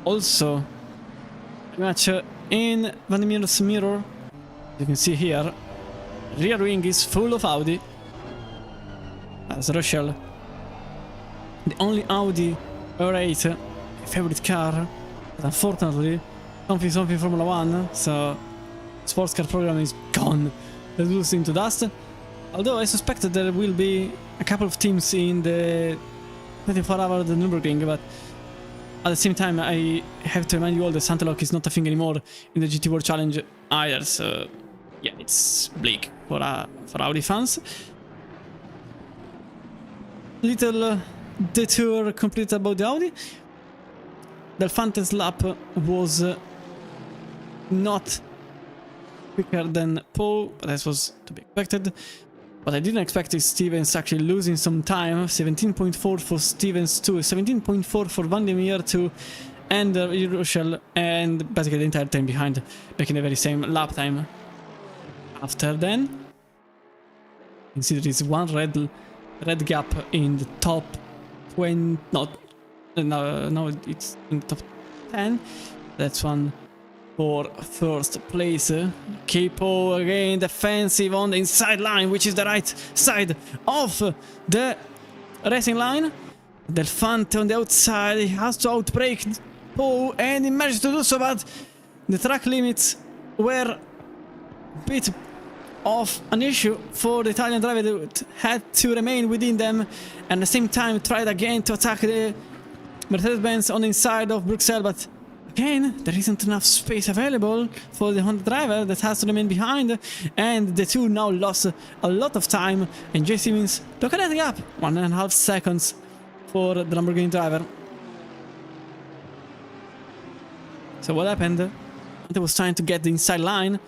also very much in Vandemir's mirror. You can see here, rear wing is full of Audi. As Ruschel, the only Audi R08 favorite car, but unfortunately something Formula 1, so sports car program is gone, reduced into dust. Although I suspect that there will be a couple of teams in the 24-hour Nürburgring, but at the same time I have to remind you all that Santa Lock is not a thing anymore in the GT World Challenge either, so yeah, it's bleak for Audi fans. Little detour completed about the Audi. Del Fante's lap was not quicker than Poe, but this was to be expected. What I didn't expect is Stevens actually losing some time. 17.4 for Stevens 2, 17.4 for Vandemir 2, and Ruschel, and basically the entire time behind, making the very same lap time. After then, you can see there is one red gap in the top 20. No, it's in the top 10. That's one for first place. Capo again defensive on the inside line, which is the right side of the racing line. Delfante on the outside, he has to outbrake Poe, and he managed to do so, but the track limits were a bit of an issue for the Italian driver that had to remain within them, and at the same time tried again to attack the Mercedes-Benz on the inside of Bruxelles, but again there isn't enough space available for the Honda driver that has to remain behind, and the two now lost a lot of time. And J. Simmons, look at that gap, 1.5 seconds for the Lamborghini driver. So what happened? He was trying to get the inside line.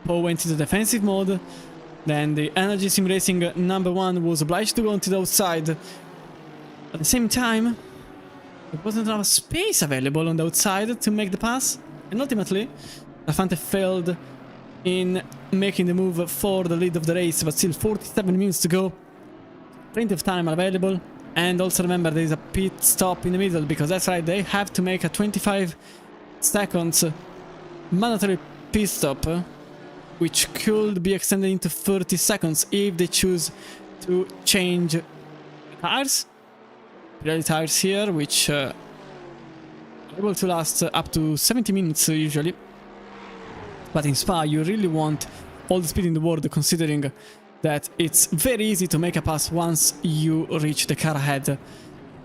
Poe went into defensive mode. Then the Energy Sim Racing #1 was obliged to go into the outside. At the same time, there wasn't enough space available on the outside to make the pass. And ultimately, Lafante failed in making the move for the lead of the race. But still 47 minutes to go. Plenty of time available. And also remember, there is a pit stop in the middle, because that's right, they have to make a 25 seconds mandatory pit stop, which could be extended into 30 seconds if they choose to change tires. Pirelli tires here, which are able to last up to 70 minutes usually. But in Spa, you really want all the speed in the world, considering that it's very easy to make a pass once you reach the car ahead.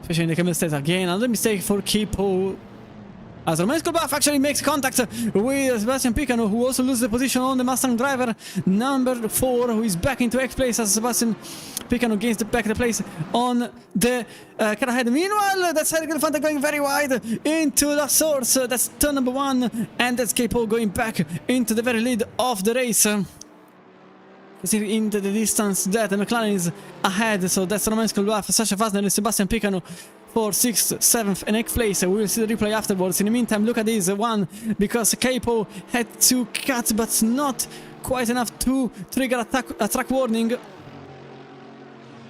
Especially in the camel state. Again, another mistake for Capo, as Romain Skolbach actually makes contact with Sebastian Picano, who also loses the position on the Mustang driver #4, who is back into X place as Sebastian Picano gains back the place on the car ahead. Meanwhile, that's Eric Elefante going very wide into La Source. That's turn #1, and that's Capo going back into the very lead of the race. Into the distance that McLaren is ahead, so that's Romain Skolbach, Sasha Fasner and Sebastian Picano for 6th, 7th and 8th place. We will see the replay afterwards. In the meantime, look at this one, because Capo had to cut, but not quite enough to trigger a track warning.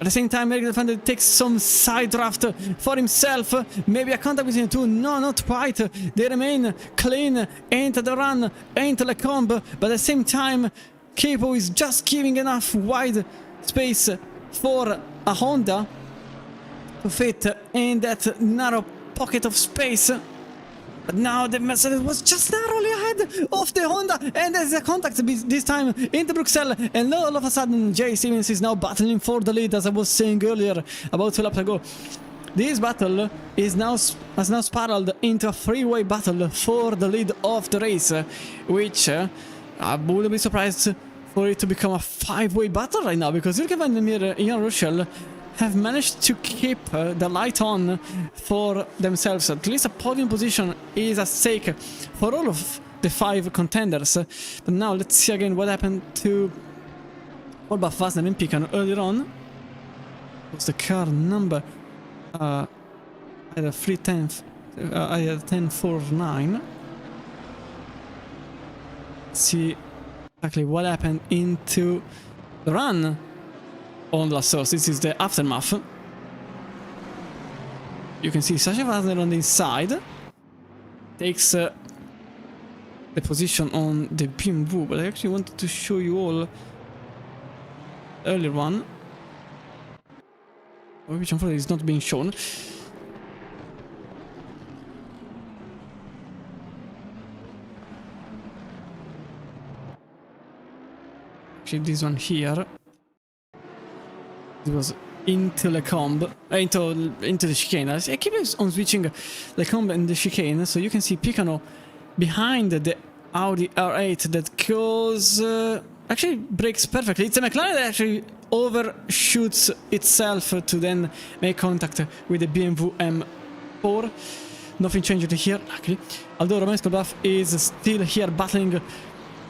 At the same time, Eric Defender takes some side draft for himself. Maybe a contact between the two. No, not quite. They remain clean into the run, into Lecombe, but at the same time, Capo is just giving enough wide space for a Honda to fit in that narrow pocket of space. But now the Mercedes was just narrowly ahead of the Honda, and there's a contact this time into Bruxelles, and all of a sudden J. Simmons is now battling for the lead, as I was saying earlier about 2 laps ago. This battle has now spiraled into a freeway battle for the lead of the race, which I wouldn't be surprised for it to become a 5-way battle right now, because Ilke van der Meer and Jan Ruschel have managed to keep the light on for themselves. At least a podium position is at stake for all of the 5 contenders. But now let's see again what happened to Orba Fasner and Picano earlier on. It was the car number either 1049. See exactly what happened into the run on La Source. This is the aftermath. You can see Sasha Fasner on the inside takes the position on the BMW, but I actually wanted to show you all earlier one, which unfortunately is not being shown. Actually, this one here, it was into Lecombe, into the chicane. I keep on switching Lecombe and the chicane, so you can see Picano behind the Audi R8 that goes, actually brakes perfectly. It's a McLaren that actually overshoots itself to then make contact with the BMW M4. Nothing changed here, luckily. Although Romain Skolbach is still here battling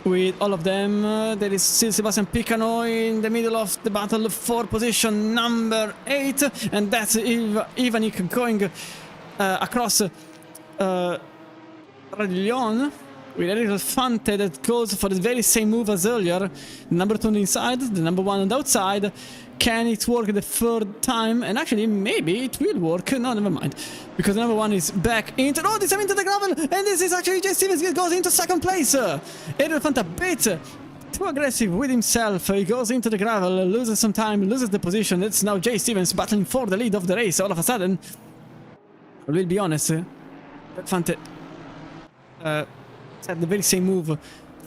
with all of them. There is still Sebastian Picano in the middle of the battle for position number 8, and that's Ivanik going across Radiglione with Eric Elefante that goes for the very same move as earlier. The number 2 on the inside, the number 1 on the outside. Can it work the third time? And actually, maybe it will work. No, never mind. Because number one is back into... Oh, this time into the gravel! And this is actually Jay Stevens goes into second place. Elephant a bit too aggressive with himself. He goes into the gravel, loses some time, loses the position. It's now Jay Stevens battling for the lead of the race all of a sudden. I will be honest. Fante said the very same move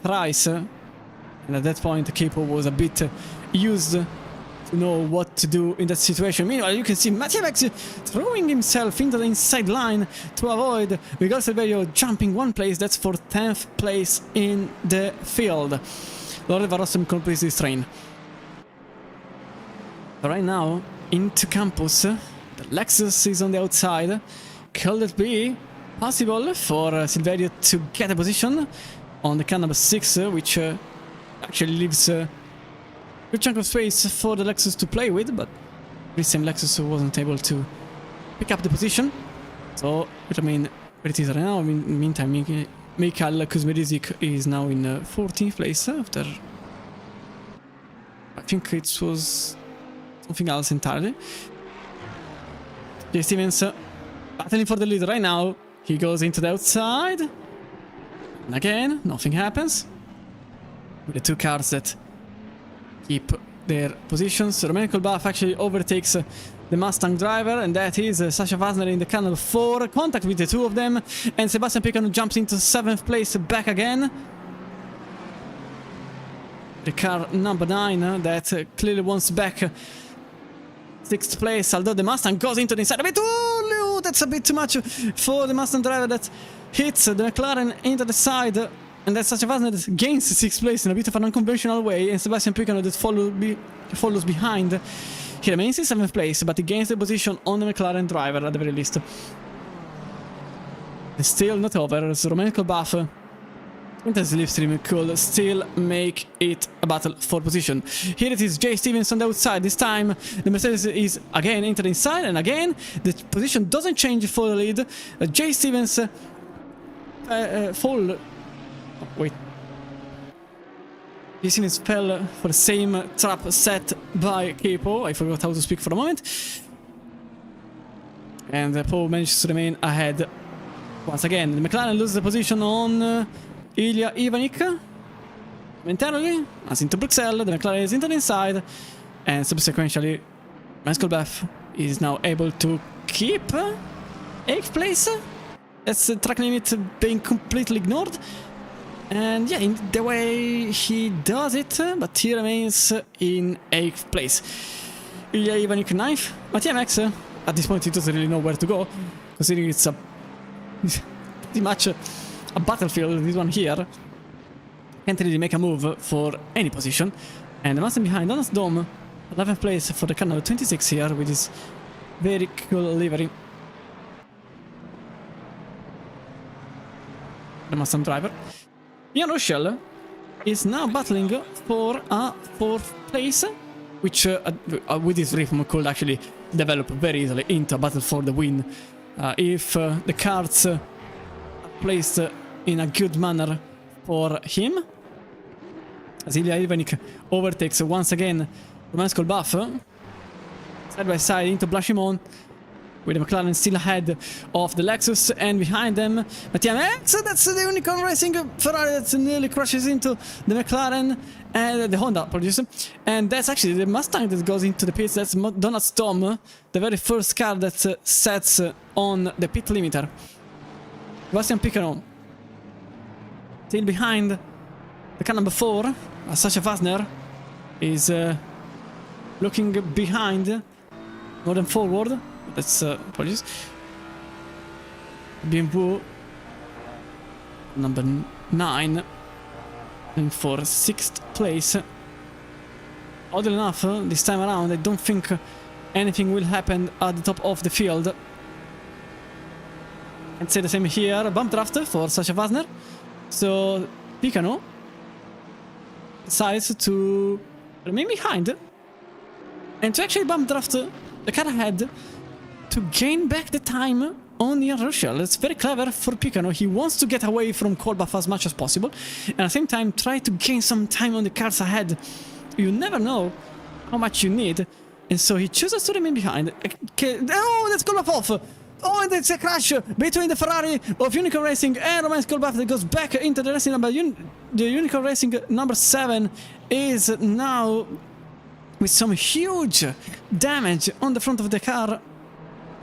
thrice. And at that point, Capo was a bit used to know what to do in that situation. Meanwhile, you can see Mattiavex throwing himself into the inside line to avoid Miguel Silverio jumping one place. That's for 10th place in the field. Lorenzo Rossum completes this train. Right now, into campus. The Lexus is on the outside. Could it be possible for Silverio to get a position on the car number 6, which actually leaves a good chunk of space for the Lexus to play with, but this same Lexus wasn't able to pick up the position. So it remains where it is right now. In the meantime, Mikhail Kuzmerizik is now in 14th place after... I think it was something else entirely. Jay Stevens battling for the lead right now. He goes into the outside. And again, nothing happens. With the two cars that keep their positions. Romain Kolbaf actually overtakes the Mustang driver, and that is Sasha Wasner in the car number 4. Contact with the two of them, and Sebastian Picano jumps into 7th place back again. The car number 9 that clearly wants back 6th place, although the Mustang goes into the inside a bit. Oh, no, that's a bit too much for the Mustang driver that hits the McLaren into the side. And that's Sasha Wasner that gains 6th place in a bit of an unconventional way, and Sebastian Picano that follows behind. He remains in 7th place, but he gains the position on the McLaren driver at the very least. It's still not over, so Romain Kolbaf and the Slipstream could still make it a battle for position. Here it is, Jay Stevens on the outside. This time the Mercedes is again into the inside, and again the position doesn't change for the lead. Jay Stevens fall... Oh, wait. Jay Stevens fell for the same trap set by Capo. I forgot how to speak for a moment. And Paul manages to remain ahead once again. The McLaren loses the position on Ilya Ivanik. Momentarily, as into Bruxelles, the McLaren is into the inside. And subsequently, Kolbaf is now able to keep 8th place. That's the track limit being completely ignored. And yeah, in the way he does it, but he remains in 8th place. Ilya Ivanik 9th. Mattia Max, at this point he doesn't really know where to go, considering it's pretty much a battlefield, this one here. Can't really make a move for any position. And the Mustang behind on his dome, 11th place for the car number 26 here, with his very cool livery. The Mustang driver. Ian Rochelle is now battling for a 4th place, which with this rhythm could actually develop very easily into a battle for the win if the cards are placed in a good manner for him. As Ilya Ivanik overtakes once again Romain Kolbaf side by side into Blanchimont, with the McLaren still ahead of the Lexus, and behind them Mattia Max. That's the Unicorn Racing Ferrari that nearly crashes into the McLaren and the Honda, apologies. And that's actually the Mustang that goes into the pits. That's Donald Storm, the very first car that sets on the pit limiter. Sebastian Picano still behind the car number 4. Sasha Wasner is looking behind more than forward. That's apologies. BMW number 9 and for 6th place. Oddly enough, this time around I don't think anything will happen at the top of the field. And say the same here. Bump draft for Sasha Wasner. So Picano decides to remain behind and to actually bump draft the car ahead to gain back the time on Ian Rochelle. It's very clever for Picano. He wants to get away from Kolbaf as much as possible, and at the same time try to gain some time on the cars ahead. You never know how much you need. And so he chooses to remain behind. Okay. Oh, let's go off. Oh, and it's a crash between the Ferrari of Unicorn Racing and Romain Skolbaf that goes back into the racing number. The Unicorn Racing number 7 is now with some huge damage on the front of the car.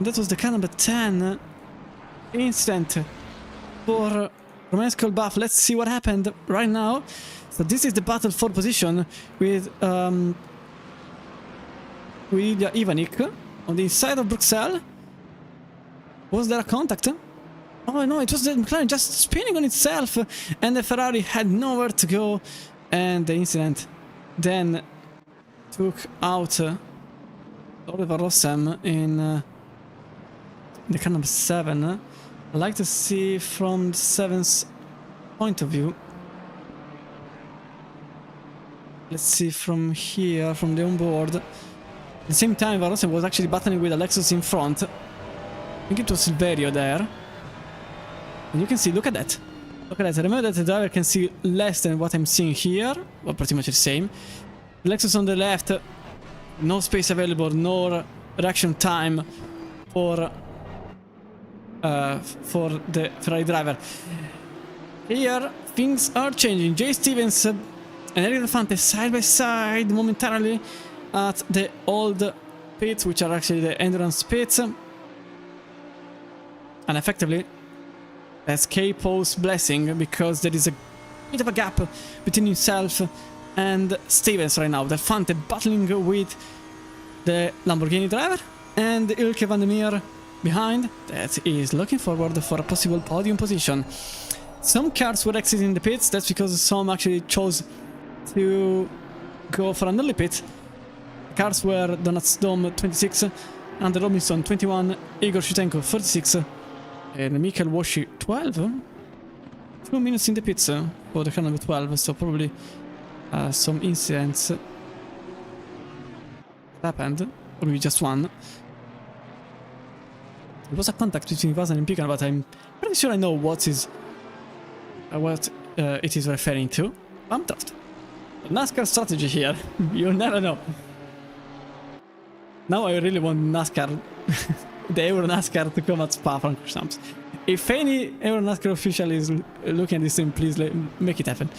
That was the car number 10 incident for Romain Skolbaf. Let's see what happened right now. So this is the battle for position with Ilya Ivanik on the inside of Bruxelles. Was there a contact? Oh no, it was the McLaren just spinning on itself, and the Ferrari had nowhere to go, and the incident then took out Oliver Rossem in the car number 7. I'd like to see from the 7's point of view. Let's see from here, from the onboard. At the same time, Rossem was actually battling with a Lexus in front. I think it was Silverio there. And you can see, look at that. Look at that. Remember that the driver can see less than what I'm seeing here. Well, pretty much the same. Lexus on the left. No space available, no reaction time for the Ferrari driver. Here, things are changing. Jay Stevens and Eric Delfante side by side momentarily at the old pits, which are actually the endurance pits. And effectively, that's Capo's blessing, because there is a bit of a gap between himself and Stevens right now. Delfante battling with the Lamborghini driver, and Ilke van der Meer behind, that is looking forward for a possible podium position. Some cars were exiting the pits. That's because some actually chose to go for an early pit. Cars were Donats Dom 26, Ander Robinson 21, Igor Shutenko 36, and Mikhail Washi 12. 2 minutes in the pits for the car number 12, so probably some incidents happened, or maybe just one. There was a contact between Vazan and Pican, but I'm pretty sure I know what it is referring to. I'm trust. NASCAR strategy here. You never know. Now I really want NASCAR, the Euro NASCAR, to come at Spa-Francorchamps. If any Euro NASCAR official is looking at this thing, please make it happen.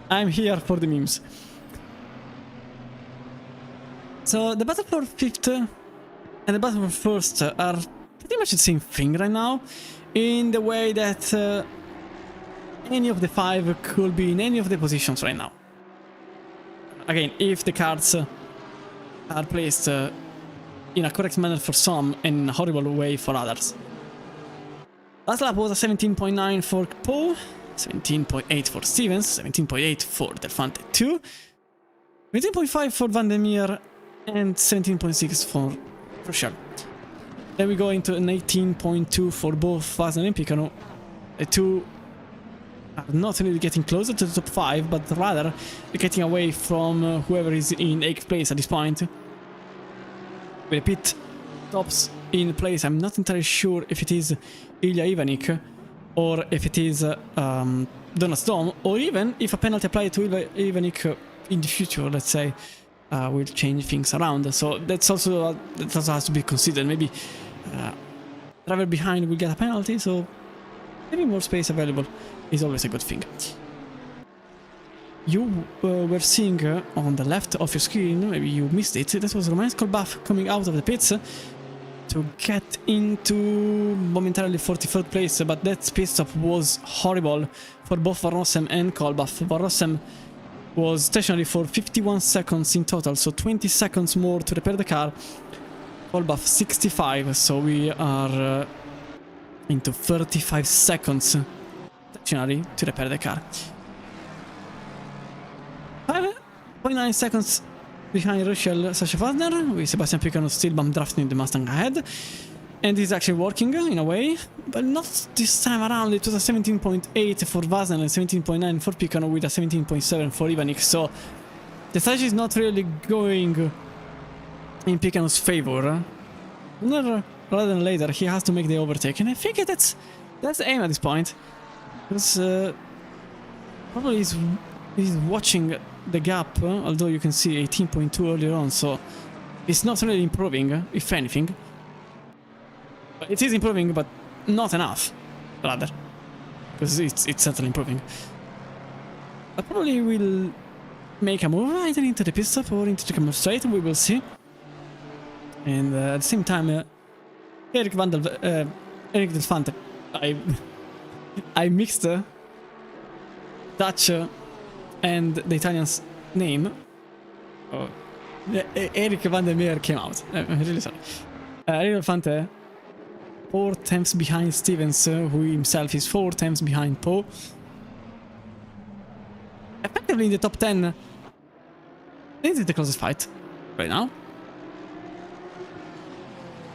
I'm here for the memes. So the battle for 5th and the battle for 1st are pretty much the same thing right now, in the way that any of the 5 could be in any of the positions right now. Again, if the cards are placed in a correct manner for some and in a horrible way for others. Last lap was a 17.9 for Poe, 17.8 for Stevens, 17.8 for Delfante 2, 17.5 for Van der Meer, and 17.6 for Rochelle. Then we go into an 18.2 for both Vazan and Picano. The two are not really getting closer to the top 5, but rather getting away from whoever is in 8th place at this point. With the pit stops in place, I'm not entirely sure if it is Ilya Ivanik or if it is Donats Dom, or even if a penalty applied to Ilya Ivanik in the future, let's say, will change things around. So that also has to be considered. Maybe driver behind will get a penalty, so having more space available is always a good thing. You were seeing on the left of your screen, maybe you missed it, that was Romain Skolbaf coming out of the pits to get into momentarily 43rd place, but that pit stop was horrible for both Van Rossem and Kolbaf. Van Rossem was stationary for 51 seconds in total, so 20 seconds more to repair the car. Kolbaf 65, so we are into 35 seconds stationary to repair the car. 5.9 seconds behind Rochelle Sacha-Vazner, with Sebastian Picano still bump drafting the Mustang ahead. And it's actually working in a way, but not this time around. It was a 17.8 for Vazner and 17.9 for Picano, with a 17.7 for Ivanik. So the strategy is not really going in Picano's favor. Sooner rather than later, he has to make the overtake, and I think that's the aim at this point. Because probably is he's watching the gap, although you can see 18.2 earlier on, so it's not really improving, if anything. It is improving, but not enough, rather. Because it's certainly improving. I probably will make a move either into the pit stop or into the camera straight, we will see. And at the same time, Eric Del Fante. I mixed Dutch and the Italian's name. Oh, Eric Van der Meer came out. I'm really sorry. Eric Del Fante, 4 tenths behind Stevens, who himself is 4 tenths behind Poe. Effectively in the top 10. This is the closest fight right now.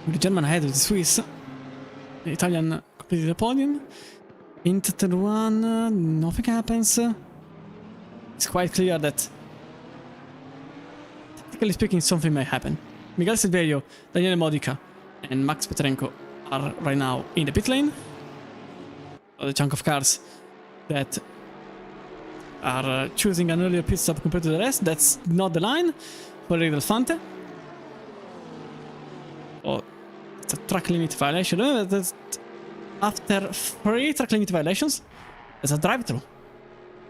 The German ahead of the Swiss. The Italian completed the podium. Into turn 1, nothing happens. It's quite clear that, technically speaking, something may happen. Miguel Silverio, Daniele Modica, and Max Petrenko are right now in the pit lane. The chunk of cars that are choosing an earlier pit stop compared to the rest. That's not the line for Del Fante. Oh, it's a track limit violation. That's after 3 track limit violations, there's a drive-through.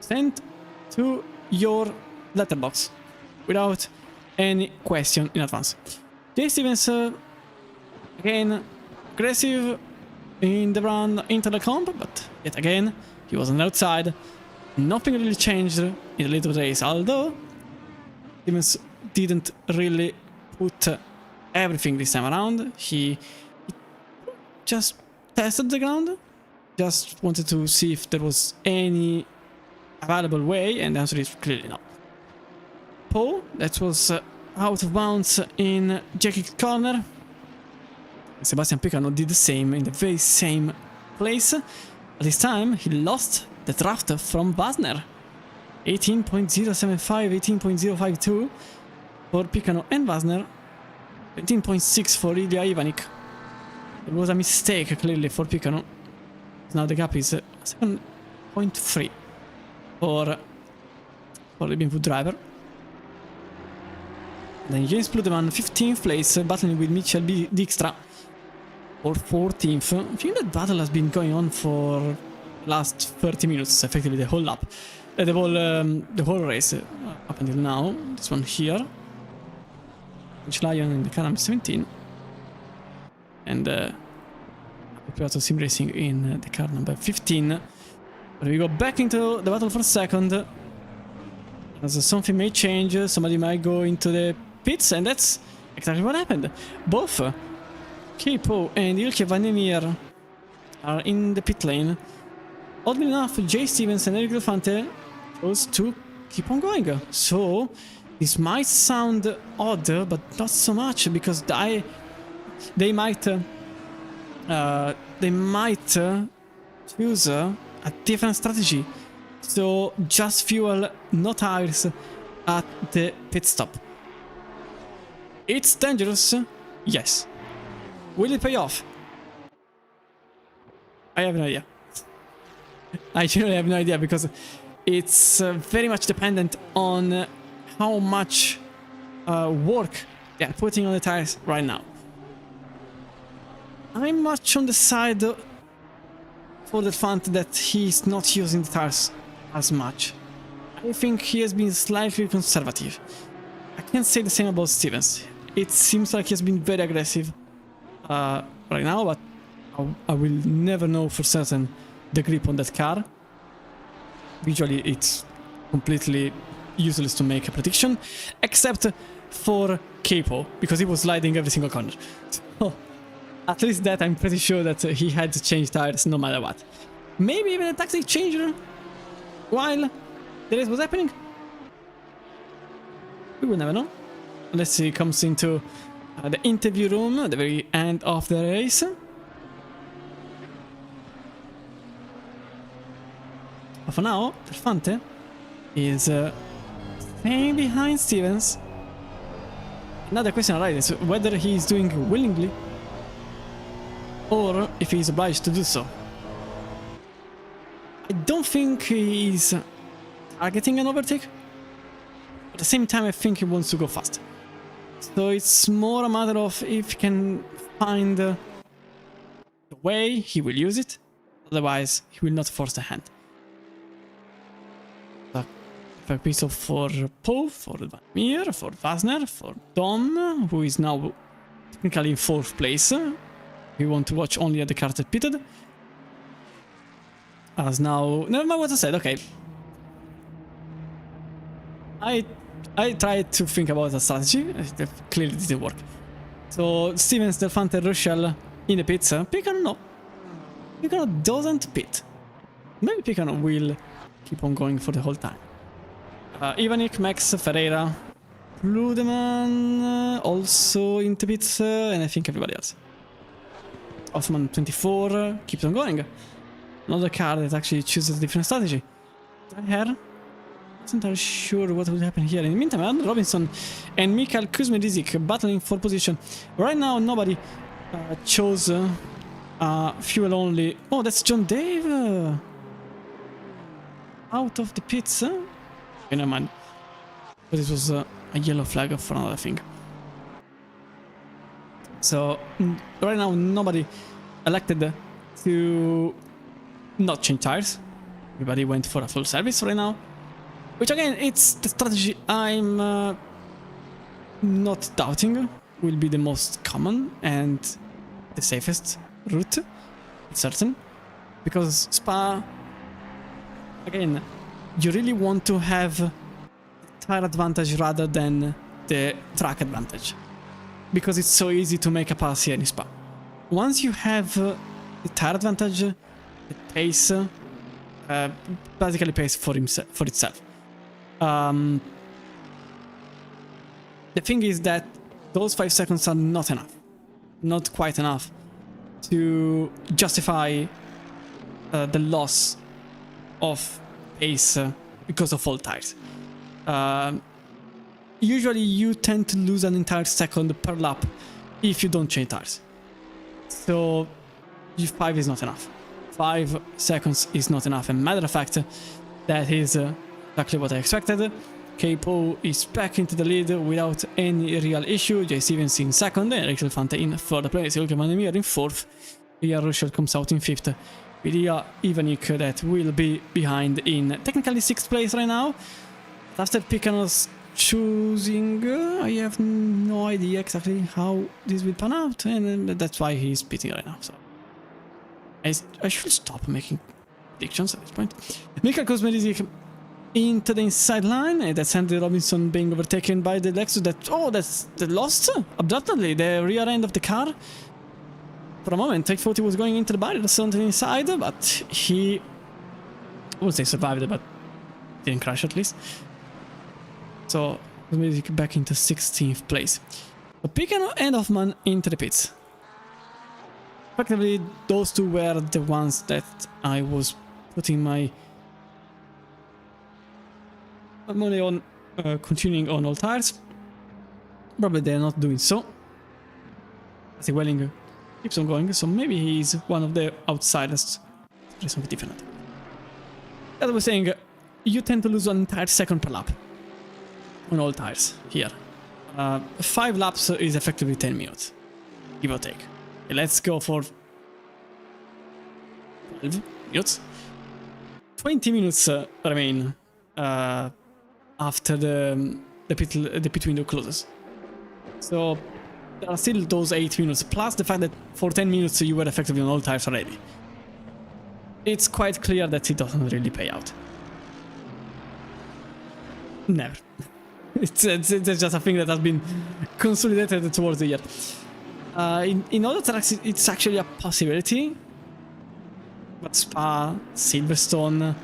Send to your letterbox without any question in advance. Jay Stevens, again, aggressive in the run into the comp, but yet again, he was on the outside. Nothing really changed in the little race, although Stevens didn't really put everything this time around. He just tested the ground, just wanted to see if there was any available way, and the answer is clearly no. Poe, that was out of bounds in Jackie's corner. Sebastian Picano did the same in the very same place. This time he lost the draft from Wasner. 18.075, 18.052 for Picano and Wasner. 18.6 for Ilya Ivanik. It was a mistake clearly for Picano. Now the gap is 7.3 for the Binfoot driver. Then James Pludeman, 15th place, battling with Mitchell Dijkstra for 14th. I think that battle has been going on for last 30 minutes, effectively the whole lap. The whole race up until now. This one here. Which Lion in the car number 17. And Piotr Sim Racing in the car number 15. But we go back into the battle for a second. As something may change, somebody might go into the pits, and that's exactly what happened. Both Capo and Ilke Van der Meer are in the pit lane. Oddly enough, Jay Stevens and Eric Del Fante chose to keep on going. So this might sound odd, but not so much, because they might choose a different strategy. So just fuel, no tires at the pit stop. It's dangerous, yes. Will it pay off? I have no idea. I genuinely have no idea, because it's very much dependent on how much work they are putting on the tires right now. I'm much on the side for the fact that he's not using the tires as much. I think he has been slightly conservative. I can't say the same about Stevens. It seems like he's been very aggressive right now, but I will never know for certain the grip on that car. Usually it's completely useless to make a prediction, except for Capo, because he was sliding every single corner. So, at least that I'm pretty sure that he had to change tires no matter what. Maybe even a tactic changer while the race was happening? We will never know. Unless he comes into the interview room at the very end of the race. But for now, Del Fante is staying behind Stevens. Another question arises whether he is doing willingly or if he is obliged to do so. I don't think he is targeting an overtake. At the same time, I think he wants to go fast. So it's more a matter of if he can find the way, he will use it. Otherwise, he will not force the hand. So, perfect piece for Poe, for Vladimir, for Vasner, for Dom, who is now technically in 4th place. We want to watch only at the card that pitted. As now... Never mind what I said, okay. I tried to think about a strategy, it clearly didn't work. So Stevens, Delfante, Rochelle in the pits. Picano, no. Picano doesn't pit. Maybe Picano will keep on going for the whole time. Ivanik, Max, Ferreira, Ludeman also in the pits, and I think everybody else. Osman 24 keeps on going. Another car that actually chooses a different strategy. Here. Wasn't entirely sure what will happen here. In the meantime, Andrew Robinson and Mikhail Kuzmedizik battling for position. Right now, nobody chose fuel only. Oh, that's John Dave out of the pits. Okay, never mind. But it was a yellow flag for another thing. So right now, nobody elected to not change tires. Everybody went for a full service right now. Which again, it's the strategy I'm not doubting will be the most common and the safest route, it's certain. Because Spa, again, you really want to have the tire advantage rather than the track advantage. Because it's so easy to make a pass here in Spa. Once you have the tire advantage, the pace basically pays for itself. The thing is that those 5 seconds are not enough. Not quite enough to justify the loss of pace because of all tires. Usually you tend to lose an entire second per lap if you don't change tires. So 5 is not enough. 5 seconds is not enough. And matter of fact, that is exactly what I expected. Capo is back into the lead without any real issue. Jay Stevens in 2nd and Rachel Fante in 3rd place. Ilke Vandermeer in 4th. Ria Russell comes out in 5th. Ria Ivanik that will be behind in technically 6th place right now. After Picano's choosing, I have no idea exactly how this will pan out, and that's why he's pitting right now. So I should stop making predictions at this point. Mikhail Kuzmedizik into the inside line, and that's Andy Robinson being overtaken by the Lexus that's the lost abruptly the rear end of the car. For a moment I thought he was going into the barrier on the inside, but he, I would say survived, but didn't crash at least. So Kuzmedizik back into 16th place. So Picano and Hoffman into the pits. Effectively those two were the ones that I was putting my money on continuing on all tires. Probably they're not doing so. I think Welling keeps on going, so maybe he's one of the outsiders. Try something different. As I was saying, you tend to lose an entire second per lap on all tires here. 5 laps is effectively 10 minutes, give or take. Okay, let's go for 12 minutes. 20 minutes remain after the pit window closes. So there are still those 8 minutes, plus the fact that for 10 minutes you were effectively on all tires already. It's quite clear that it doesn't really pay out. Never. It's just a thing that has been consolidated towards the year. In other tracks, it's actually a possibility. But Spa, Silverstone,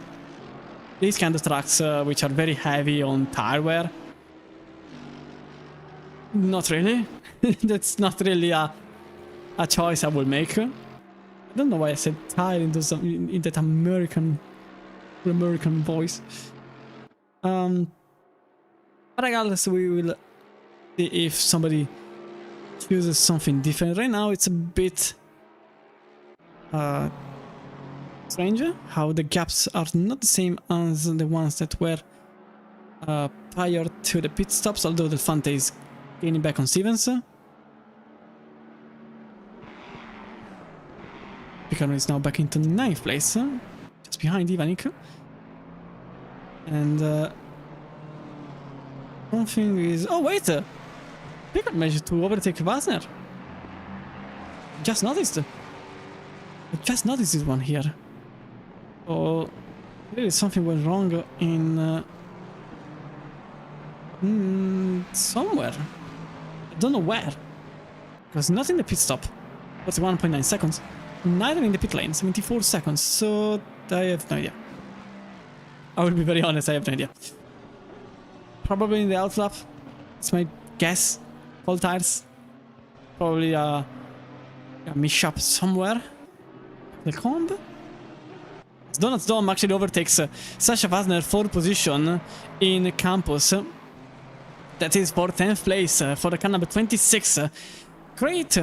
these kind of tracks which are very heavy on tire wear, not really. That's not really a choice I will make. I don't know why I said tire in that American voice. But regardless, we will see if somebody chooses something different. Right now it's a bit Strange how the gaps are not the same as the ones that were prior to the pit stops, although the Fante is gaining back on Stevens. Picard is now back into 9th place, just behind Ivanik. And one thing is... Oh wait! Picard managed to overtake Vasner. Just noticed. I just noticed this one here. Oh, really something went wrong in... somewhere. I don't know where. Because not in the pit stop. That's 1.9 seconds. Neither in the pit lane, 74 seconds. So I have no idea. I will be very honest, I have no idea. Probably in the outlap. It's my guess. All tires. Probably a mishap somewhere. The comb. Donut's Dome actually overtakes Sasha Vasner 4th position in Campus. That is for 10th place for the car number 26. Great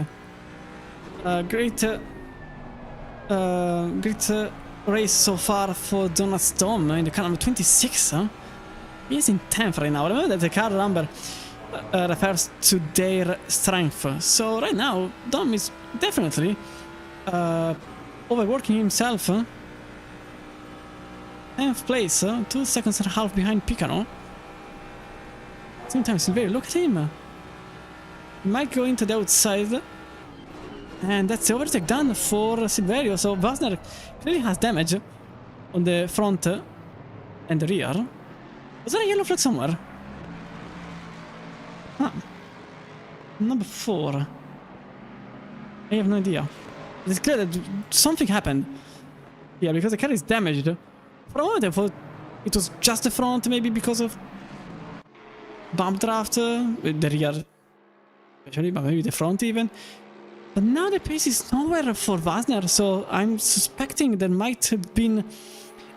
race so far for Donut's Dome in the car number 26. He is in 10th right now. Remember that the car number refers to their strength. So right now, Dom is definitely overworking himself. 10th place, 2 seconds and a half behind Picano. Same time, Silverio, look at him. He might go into the outside. And that's the overtake done for Silverio. So Vasner clearly has damage on the front and the rear. Was there a yellow flag somewhere? Huh. Number 4. I have no idea. It's clear that something happened. Yeah, because the car is damaged. For a moment I thought it was just the front, maybe because of bump draft, the rear especially, but maybe the front even. But now the pace is nowhere for Vasner, so I'm suspecting there might have been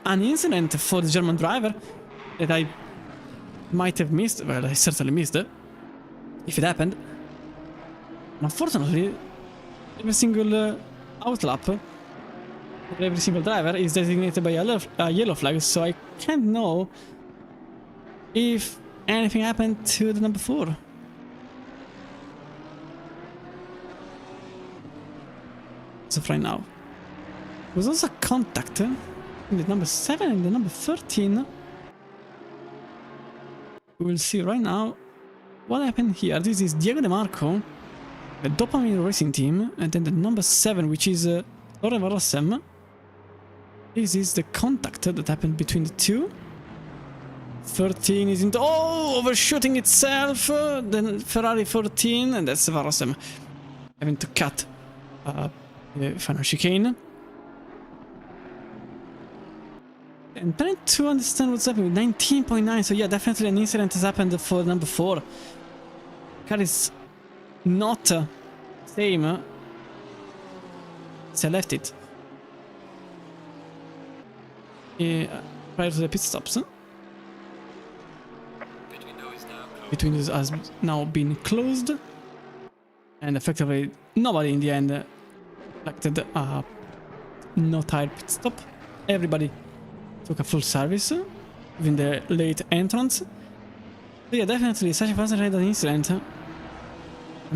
an incident for the German driver that I might have missed. Well, I certainly missed it, if it happened. Unfortunately, every single outlap, every single driver is designated by a yellow flag, so I can't know if anything happened to the number 4. As of right now. There was also contact in the number 7 and the number 13. We will see right now what happened here. This is Diego De Marco, the Dopamine Racing Team, and then the number 7, which is Loren Rossem. This is the contact that happened between the two. 13 is into... Oh! Overshooting itself! Then Ferrari 14, and that's Rossem having to cut the final chicane. I'm trying to understand what's happening. 19.9, so yeah, definitely an incident has happened for number 4. Car is not same as I left it. Prior to the pit stops. Between those has now been closed. And effectively nobody in the end elected a no tire pit stop. Everybody took a full service, even the late entrance. So yeah, definitely Sasha Vasner had an incident. I'm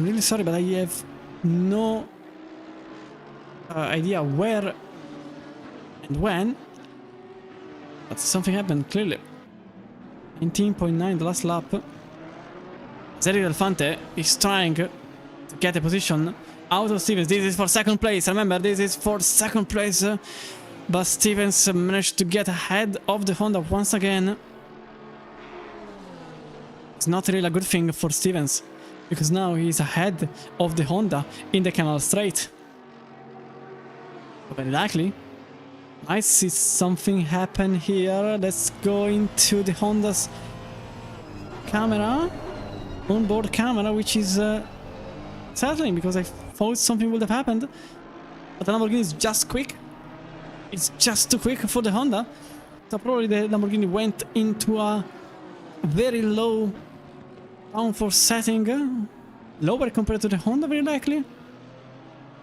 really sorry, but I have no idea where and when. But something happened, clearly. 19.9, the last lap. Sergio Delfante is trying to get a position out of Stevens. This is for 2nd place. Remember, this is for 2nd place. But Stevens managed to get ahead of the Honda once again. It's not really a good thing for Stevens, because now he's ahead of the Honda in the Canal Straight. Very likely. I see something happen here. Let's go into the Honda's camera, onboard camera, which is saddening because I thought something would have happened. But the Lamborghini is just quick. It's just too quick for the Honda. So probably the Lamborghini went into a very low downforce setting, lower compared to the Honda, very likely,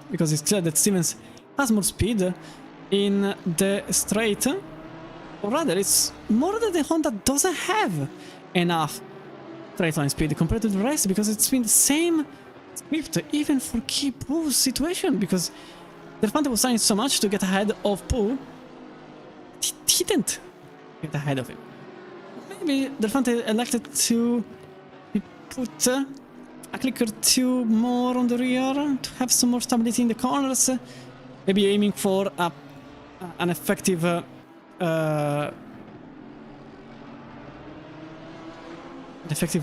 because it's clear that Stevens has more speed. in the straight. Or rather, it's more that the Honda doesn't have enough straight line speed compared to the rest, because it's been the same script even for key Pooh's situation, because Delphante was trying so much to get ahead of Pooh, he didn't get ahead of him. Maybe Delphante elected to put a click or two more on the rear to have some more stability in the corners, maybe aiming for an effective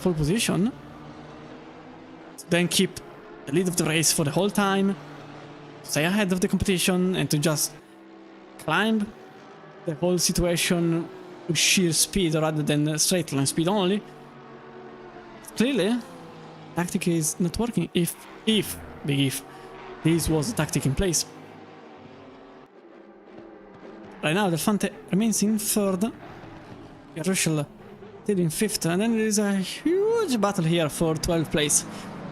pole position, then keep the lead of the race for the whole time, stay ahead of the competition, and to just climb the whole situation with sheer speed rather than straight line speed only. Clearly, tactic is not working, if this was a tactic in place. Right now, Delphante remains in third, Russell still in fifth, and then there is a huge battle here for 12th place.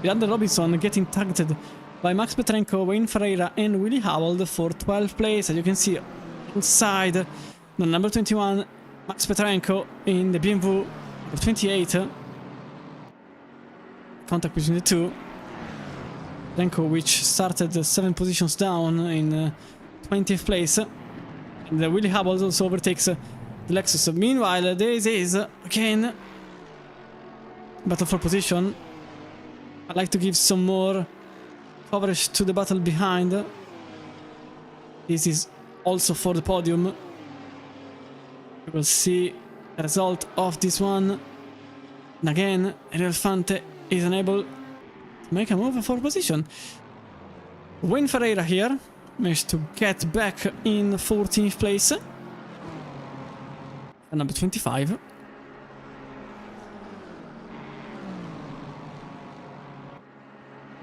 Leander Robinson getting targeted by Max Petrenko, Wayne Ferreira, and Willie Howell for 12th place. As you can see, inside the number 21, Max Petrenko in the BMW 28. Contact between the two. Petrenko, which started 7 positions down in 20th place. And Willie Hubble also overtakes the Lexus. Meanwhile, this is again battle for position. I'd like to give some more coverage to the battle behind. This is also for the podium. We will see the result of this one. And again, Delphante is unable to make a move for position. Wayne Ferreira here managed to get back in 14th place. And number 25.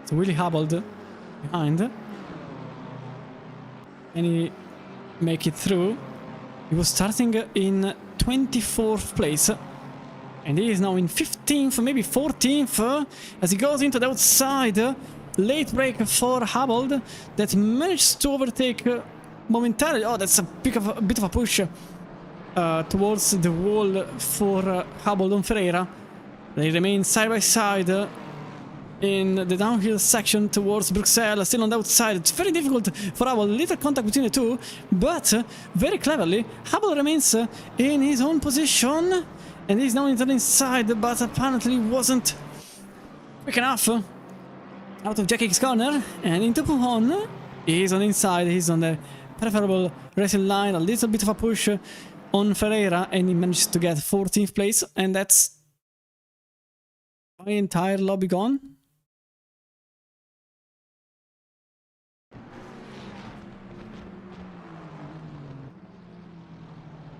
So Willie Hubble behind. And he make it through. He was starting in 24th place. And he is now in 15th, maybe 14th, as he goes into the outside. Late break for Hubble that managed to overtake momentarily. Oh, that's a bit of a push towards the wall for Hubble and Ferreira. They remain side by side in the downhill section towards Bruxelles, still on the outside. It's very difficult for Hubble, little contact between the two, but very cleverly, Hubble remains in his own position, and he's now into the inside, but apparently wasn't quick enough out of Jackie's corner, and into Puhon. He's on the inside, he's on the preferable racing line, a little bit of a push on Ferreira, and he managed to get 14th place, and that's my entire lobby gone.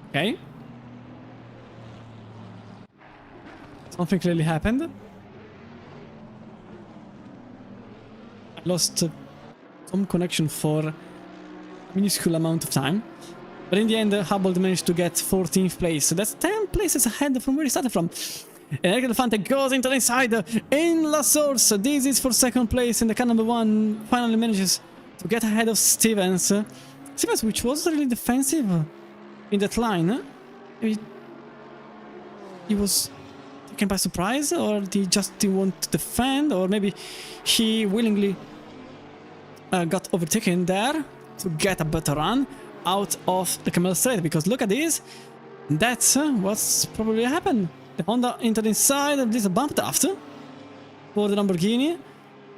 Okay. Something clearly happened. I lost some connection for a minuscule amount of time. But in the end, Hubble managed to get 14th place. So that's 10 places ahead from where he started from. And Eric Delphante goes into the inside in La Source. This is for second place, and the car number 1 finally manages to get ahead of Stevens. Stevens, which was really defensive in that line. Maybe he was taken by surprise, or he just didn't want to defend, or maybe he willingly got overtaken there to get a better run out of the Camel Straight, because look at this, that's what's probably happened. The Honda entered inside, and this bumped after for the Lamborghini.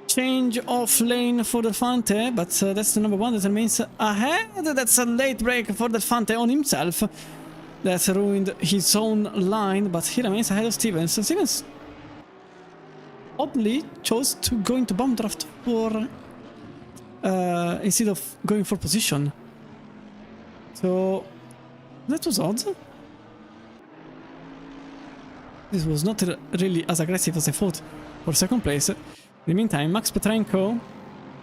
Change of lane for Delphante, but that's the number 1 that remains ahead. That's a late break for Delphante on himself. That's ruined his own line, but he remains ahead of Stevens. Stevens oddly chose to go into bomb draft for instead of going for position. So that was odd. This was not really as aggressive as I thought for second place. In the meantime, Max Petrenko,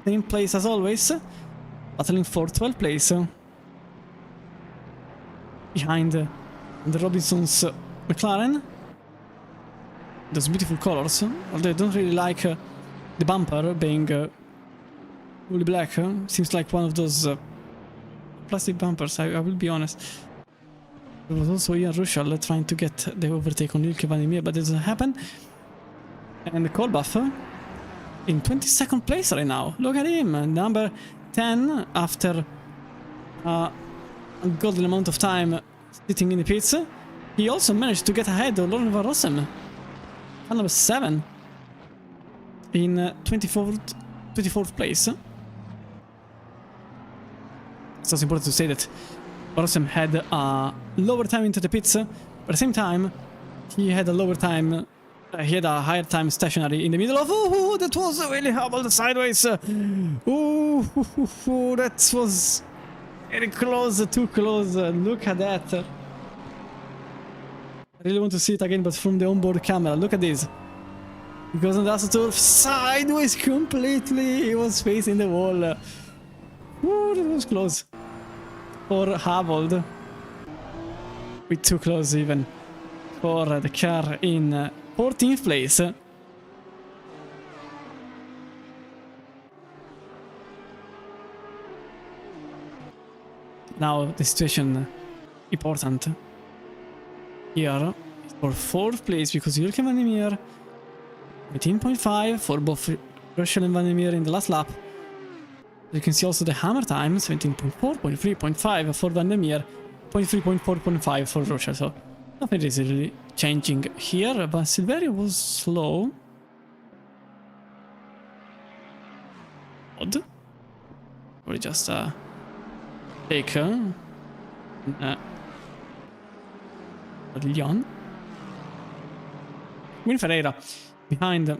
same place as always, battling for 12th place. Behind the Robinson's McLaren. Those beautiful colors, although I don't really like the bumper being fully black. Seems like one of those plastic bumpers, I will be honest. There was also Ian Rushall trying to get the overtake on Ilke Van der Meer, but it doesn't happen. And the Kolbach in 22nd place right now. Look at him, number 10 after a golden amount of time sitting in the pits. He also managed to get ahead of Lauren Van Rossem. Number 7 in 24th place. So it's important to say that Rossem had a lower time into the pits, but at the same time, he had a lower time. He had a higher time stationary in the middle of. Oh, that was really horrible sideways. Oh, that was very close, too close. Look at that. I really want to see it again, but from the onboard camera. Look at this. He goes on the AstroTurf sideways completely. He was facing the wall. Oh, that was close. For Havold. Way too close even. For the car in 14th place. Now the situation important here is for 4th place because Ilke Van der Meer 18.5 for both Rushall and Van der Meer in the last lap. You can see also the hammer time 17.4, 0.3.5 for Van der Meer, 0.3, 0.4.5 for Rushall. So nothing is really changing here, but Silverio was slow. Odd. Or just take Leon. Win Ferreira behind the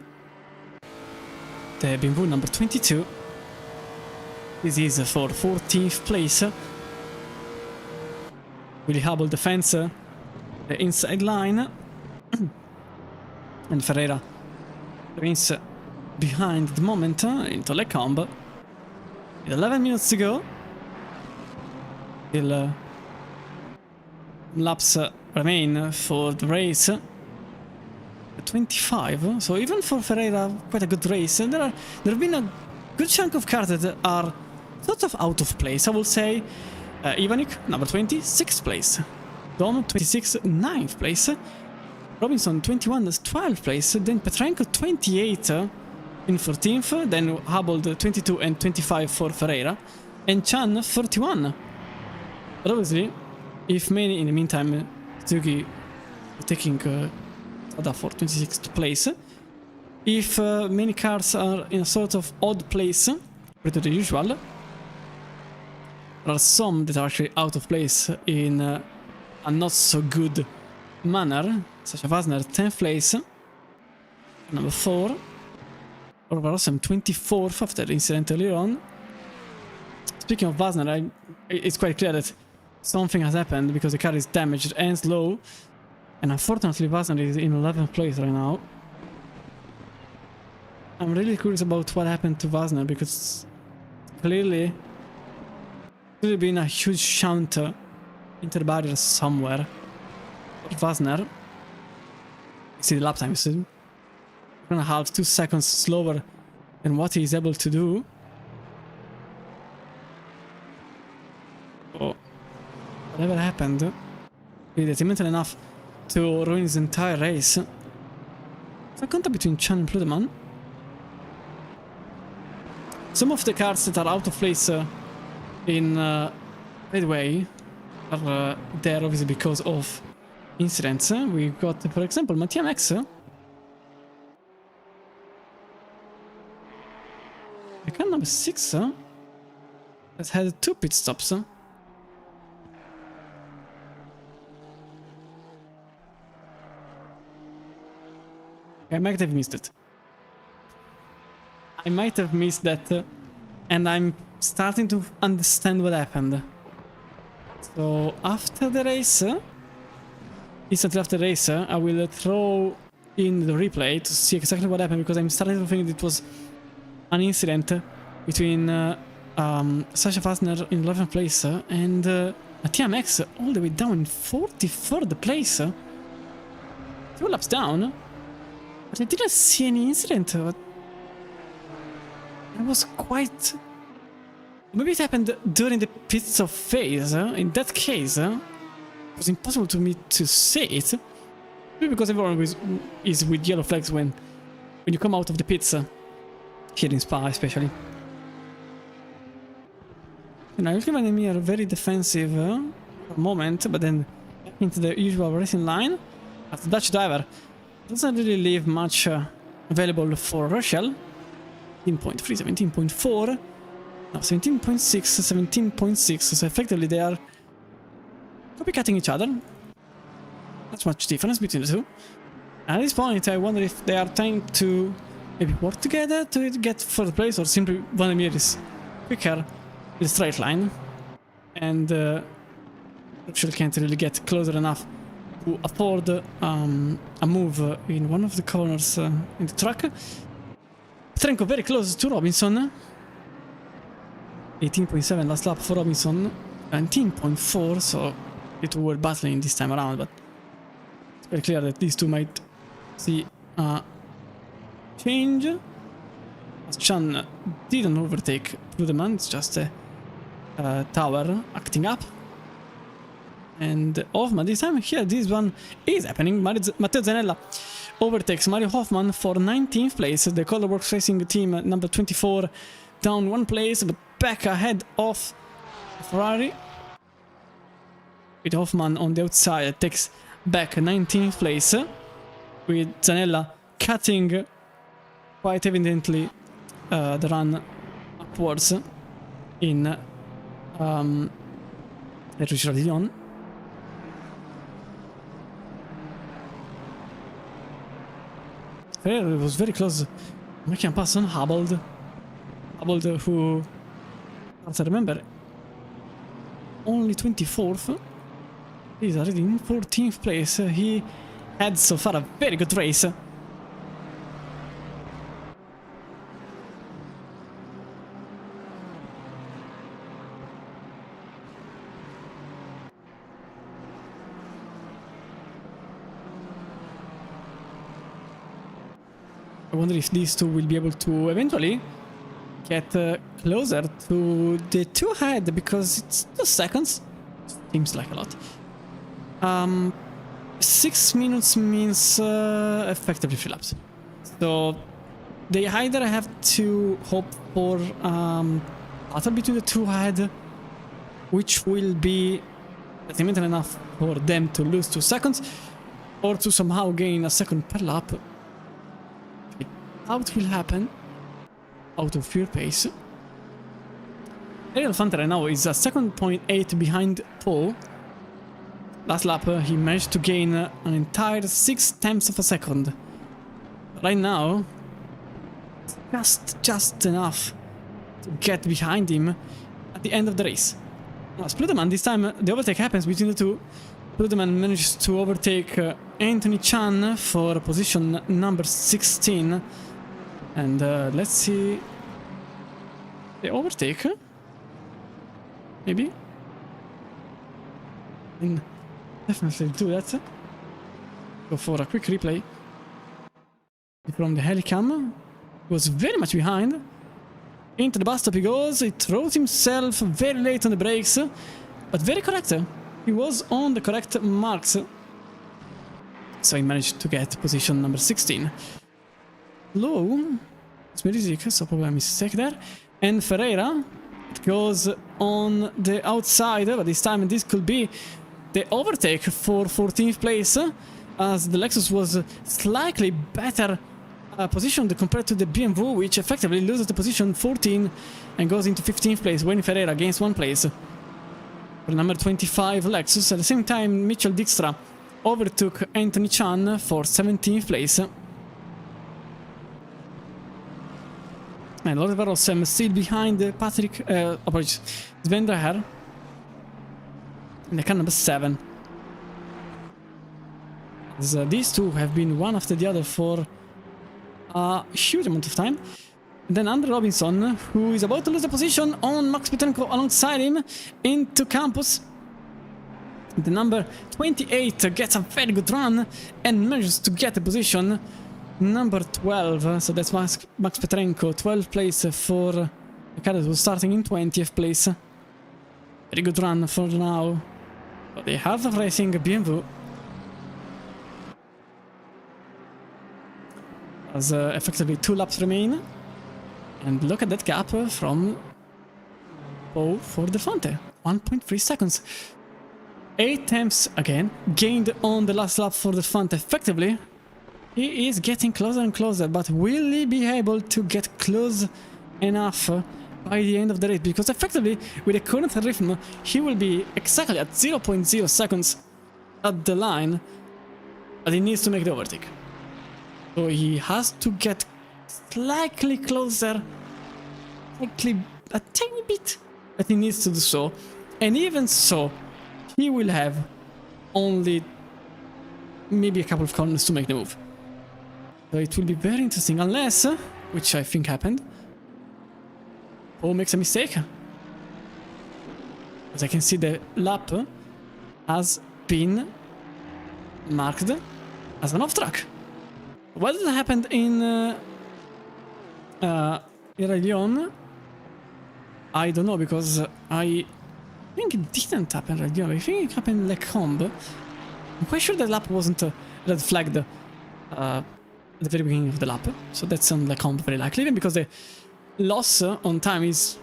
BMW number 22. This is for 14th place. Willie Hubble defends the inside line. And Ferreira remains behind at the moment into Lecombe. With 11 minutes to go. Still laps remain for the race. 25, so even for Ferreira, quite a good race. And there have been a good chunk of cars that are sort of out of place, I will say. Ivanik, number 20, 6th place. Dom, 26, 9th place. Robinson, 21, 12th place. Then Petrenko, 28 in 14th. Then Hubble, 22 and 25 for Ferreira. And Chan, 31. But obviously, if many in the meantime, Suzuki taking Ada for 26th place. If many cars are in a sort of odd place, compared to the usual, there are some that are actually out of place in a not so good manner, such as Wasner 10th place, number 4, or Rossem 24th after the incident earlier on. Speaking of Wasner, it's quite clear that something has happened because the car is damaged and slow. And unfortunately, Wasner is in 11th place right now. I'm really curious about what happened to Wasner because clearly there's been a huge shunt into the barrier somewhere. Wasner, you see the lap time is 1.5, 2 seconds slower than what he is able to do. Oh, whatever happened, he detrimental enough to ruin his entire race. It's a contact between Chan and Pludeman. Some of the cars that are out of place in midway are there obviously because of incidents. We got, for example, Mattia Max. The car number 6 has had 2 pit stops. I might have missed it. I might have missed that, and I'm starting to understand what happened. So after the race, instantly after the race, I will throw in the replay to see exactly what happened, because I'm starting to think it was an incident between Sasha Fasner in 11th place and Mattia Max all the way down in 44th place. 2 laps down. But I didn't see any incident. It was quite Maybe it happened during the pit stop phase. In that case, it was impossible to me to say it. Maybe because everyone is with yellow flags when you come out of the pits. Here in Spa, especially. And I was given me a very defensive for a moment, but then back into the usual racing line. As the Dutch driver doesn't really leave much available for Rochelle. 17.3, 17.4, no, 17.6, 17.6. So effectively they are copycatting each other. Not much difference between the two. At this point, I wonder if they are trying to maybe work together to get first place, or simply Vladimir is quicker in the straight line, and Rochelle can't really get closer enough to afford a move in one of the corners in the track. Petrenko very close to Robinson. 18.7 last lap for Robinson. 19.4, so the two were battling this time around, but it's very clear that these two might see a change. As Chan didn't overtake Rudeman, it's just a tower acting up. And Hoffman this time, here this one is happening. Matteo Zanella overtakes Mario Hoffman for 19th place. The Colorworks Racing team number 24 down one place, but back ahead of Ferrari. With Hoffman on the outside, takes back 19th place, with Zanella cutting quite evidently the run upwards in Rouge-Radillon. Ferrer was very close making a pass on Hubble. Hubble, who, as I remember, only 24th. He's already in 14th place. He had so far a very good race. I wonder if these two will be able to eventually get closer to the two ahead, because it's 2 seconds. Seems like a lot. 6 minutes means effectively 3 laps. So they either have to hope for battle between the two ahead, which will be detrimental enough for them to lose 2 seconds, or to somehow gain a second per lap. How it will happen out of pure pace. Ariel Fante right now is a 2.8 behind Paul. Last lap he managed to gain an entire 6/10 of a second. Right now, just enough to get behind him at the end of the race. Now, Spluterman, this time the overtake happens between the two. Spluterman manages to overtake Anthony Chan for position number 16. And let's see the overtake. Maybe. And definitely do that. Go for a quick replay from the helicam. Was very much behind. Into the bus stop he goes. He throws himself very late on the brakes, but very correct. He was on the correct marks, so he managed to get position number 16. Low, it's music, so probably a mistake there. And Ferreira, it goes on the outside, but this time this could be the overtake for 14th place, as the Lexus was slightly better positioned compared to the BMW, which effectively loses the position 14 and goes into 15th place, when Ferreira gains 1 place for number 25 Lexus. At the same time, Mitchell Dijkstra overtook Anthony Chan for 17th place. And Oliver Rossem still behind Patrick, apologies, Sven Dreher in the car number 7. As these two have been one after the other for a huge amount of time. And then Andre Robinson, who is about to lose the position on Max Petrenko alongside him into Campus. The number 28 gets a very good run and manages to get the position number 12, so that's Max Petrenko, 12th place for The car that was starting in 20th place. Very good run for now. But the Heart of Racing BMW has effectively 2 laps remain. And look at that gap from Poe for Del Fonte. 1.3 seconds. 8 tenths again gained on the last lap for Del Fonte. Effectively, he is getting closer and closer, but will he be able to get close enough by the end of the race? Because effectively, with the current rhythm, he will be exactly at 0.0 seconds at the line, but he needs to make the overtake. So he has to get slightly closer, slightly a tiny bit, but he needs to do so. And even so, he will have only maybe a couple of corners to make the move. So it will be very interesting, unless, which I think happened, Poe makes a mistake. As I can see, the lap has been marked as an off-track. What happened in Lyon? I don't know, because I think it didn't happen in Lyon. I think it happened in Le Combe. I'm quite sure the lap wasn't red flagged at the very beginning of the lap, so that's on Le Combe very likely, even because the loss on time is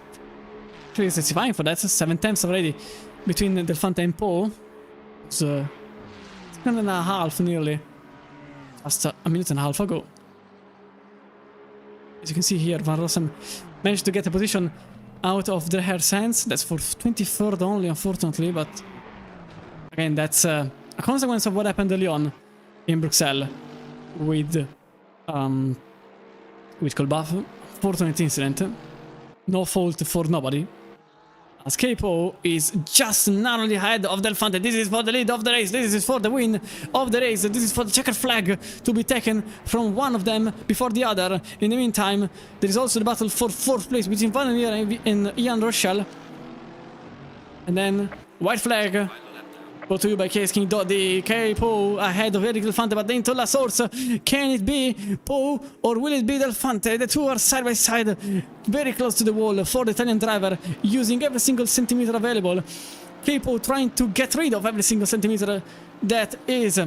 clearly specifying for that. 7 tenths already between Del Fonte and Poe. It's 1.5 nearly, just a minute and a half ago. As you can see here, Van Rossem managed to get a position out of the hair's hands. That's for 23rd only, unfortunately, but again, that's a consequence of what happened early on in Bruxelles with Colbaf. Fortunate incident, no fault for nobody, as Poe is just narrowly ahead of Del Fonte. This is for the lead of the race, this is for the win of the race, this is for the checker flag to be taken from one of them before the other. In the meantime, there is also the battle for 4th place between Van der Meer and Ian Rochelle. And then, white flag, brought to you by Case King Doddy. Poe ahead of Eric Del Fonte, but into La Source. Can it be Poe or will it be Del Fonte? The two are side by side, very close to the wall for the Italian driver, using every single centimeter available. Poe trying to get rid of every single centimeter that is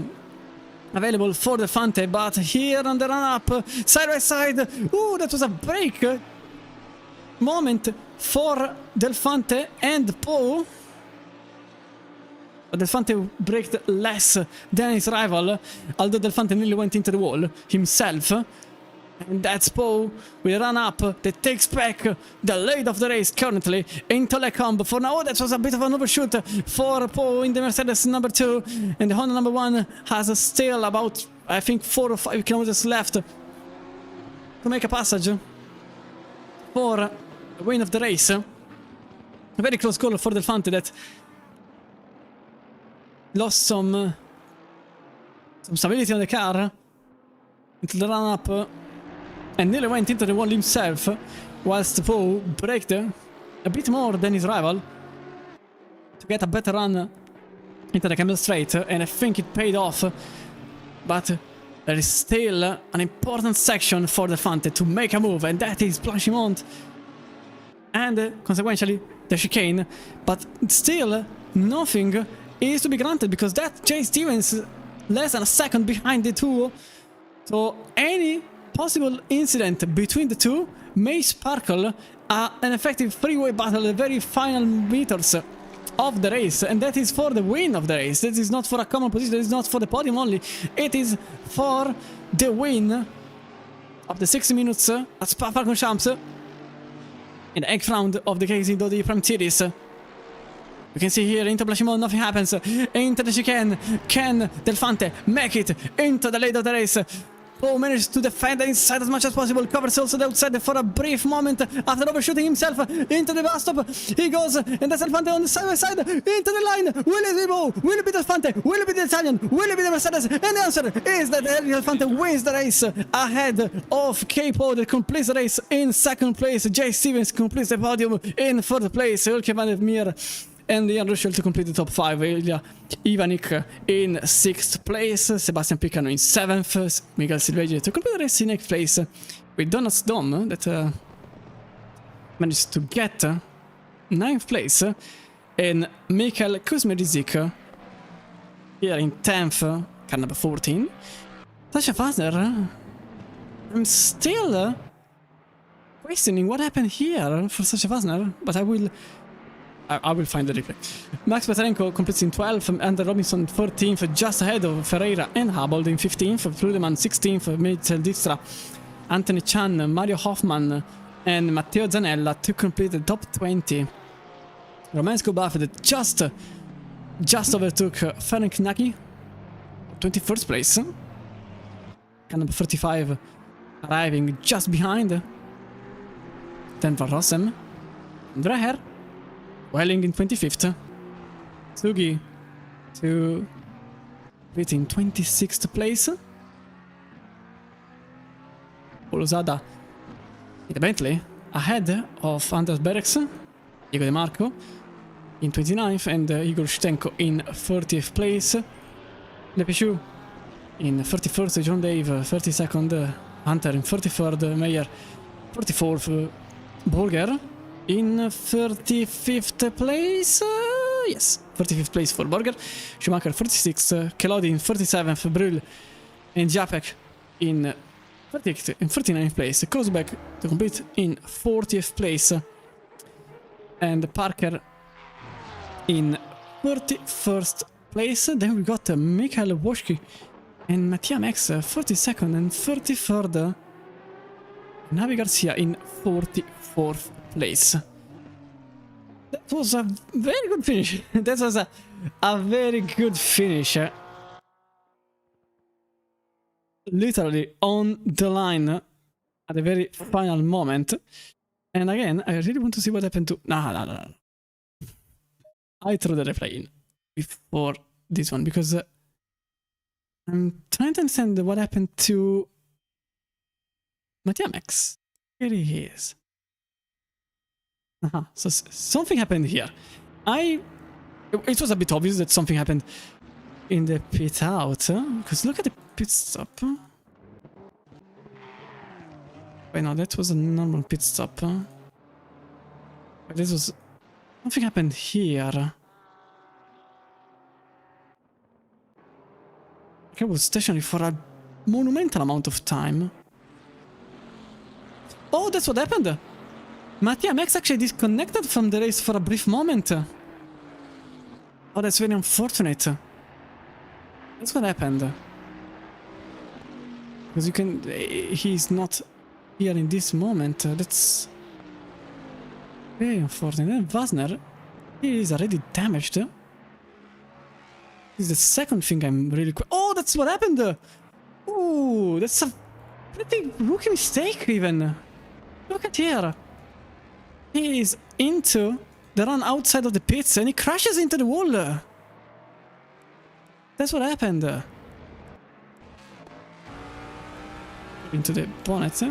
available for Del Fonte, but here on the run-up, side by side, ooh, that was a break moment for Del Fonte and Poe. Del Fonte braked less than his rival, although Del Fonte nearly went into the wall himself. And that's Poe with a run-up that takes back the lead of the race currently into Le Combe. For now, that was a bit of an overshoot for Poe in the Mercedes number 2. And the Honda number 1 has still about, I think, 4 or 5 kilometers left to make a passage for the win of the race. A very close goal for Del Fonte that lost some stability on the car into the run-up and nearly went into the wall himself, whilst Poe braked a bit more than his rival to get a better run into the Camel Straight, and I think it paid off. But there is still an important section for Del Fonte to make a move, and that is Blanchimont and consequentially the chicane. But still, nothing is to be granted, because that Jay Stevens less than a second behind the two. So any possible incident between the two may sparkle an effective three-way battle at the very final meters of the race, and that is for the win of the race. This is not for a common position, this is not for the podium only, it is for the win of the 60 minutes at Spa-Francorchamps in the 8th round of the KC Dodi Prime Series. You can see here into Blanchimont, nothing happens. Into the chicane, can Del Fonte make it into the lead of the race? Poe managed to defend the inside as much as possible, covers also the outside for a brief moment after overshooting himself into the bus stop. He goes, and that's Del Fonte on the side by side, into the line. Will it be Poe? Will it be Del Fonte? Will it be the Italian? Will it be the Mercedes? And the answer is that Del Fonte wins the race ahead of Poe, that completes the race in 2nd place. Jay Stevens completes the podium in 3rd place. Ulke van der Meer and Ian Russell to complete the top 5. Ilya Ivanik in 6th place, Sebastian Picano in 7th, Miguel Silveggi to complete the race in 8th place, with Donuts Dom that managed to get 9th place, and Michael Kuzmerizik here in 10th, car number 14. Sasha Fasner, I'm still questioning what happened here for Sasha Fasner, but I will find the replay. Max Petrenko completes in 12th, Ander Robinson 14th, just ahead of Ferreira and Habold in 15th, Trudeman 16th, Mitchell Dijkstra, Anthony Chan, Mario Hoffman, and Matteo Zanella to complete the top 20. Romansko Buffett just overtook Ferenc Nagy, 21st place. Car number 35 arriving just behind Denver Rossem. Dreher Welling in 25th. Sugi to beat in 26th place. Polosada in the Bentley ahead of Anders Berex, Diego De Marco in 29th, and Igor Shtenko in 30th place. Lepeshu in 31st, John Dave 32nd, Hunter in 33rd, Meyer 44th, Burger in 35th place. Yes, 35th place for Burger. Schumacher 46th, Kelodi in 47th, Brühl and Japek in 38th and 39th place. Kosbeck to complete in 40th place, and Parker in 31st place. Then we got Mikhail Woschki and Mattia Max 42nd and 33rd. Navi Garcia in 44th place. That was a very good finish. That was a very good finish. Literally on the line at the very final moment. And again, I really want to see what happened to... No. I threw the replay in before this one because I'm trying to understand what happened to Mattia Max. Here he is. So something happened here. It was a bit obvious that something happened in the pit out, because look at the pit stop. Wait, no, that was a normal pit stop. But this was... Something happened here. I was stationary for a monumental amount of time. Oh, that's what happened! Mattia Max actually disconnected from the race for a brief moment. Oh, that's very unfortunate. That's what happened. Because you can... He's not here in this moment. That's... very unfortunate. And Wasner, he is already damaged. This is the second thing I'm really... Oh, that's what happened! Ooh, that's a pretty rookie mistake even. Look at here. He is into the run outside of the pits and he crashes into the wall. That's what happened. Into the bonnet.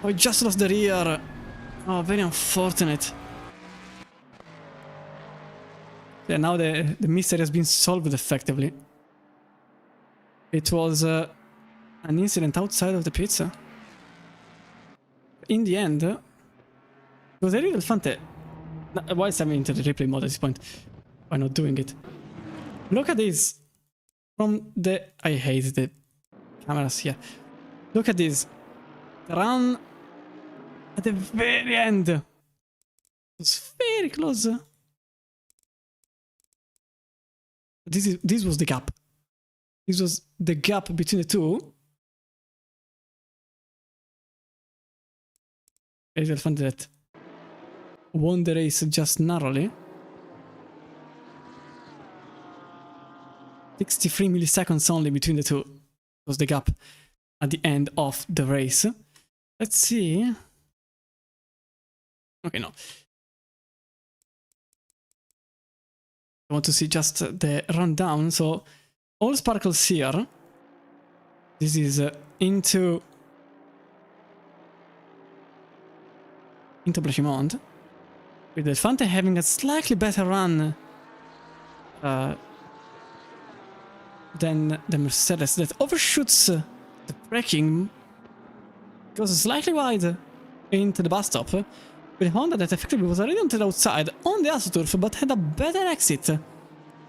Oh, he just lost the rear. Oh, very unfortunate. Yeah, now the mystery has been solved effectively. It was an incident outside of the pits. In the end, it was a real fun. Why is I'm into the replay mode at this point? Why not doing it? Look at this. From the... I hate the cameras here. Look at this. The run at the very end. It was very close. This was the gap. This was the gap between the two. It is fun that won the race just narrowly. 63 milliseconds only between the two was the gap at the end of the race. Let's see. Okay, no. I want to see just the rundown. So, all sparkles here. This is into Blanchimont. With the Fante having a slightly better run than the Mercedes that overshoots the braking, goes slightly wide into the bus stop, with a Honda that effectively was already on the outside on the AstroTurf, but had a better exit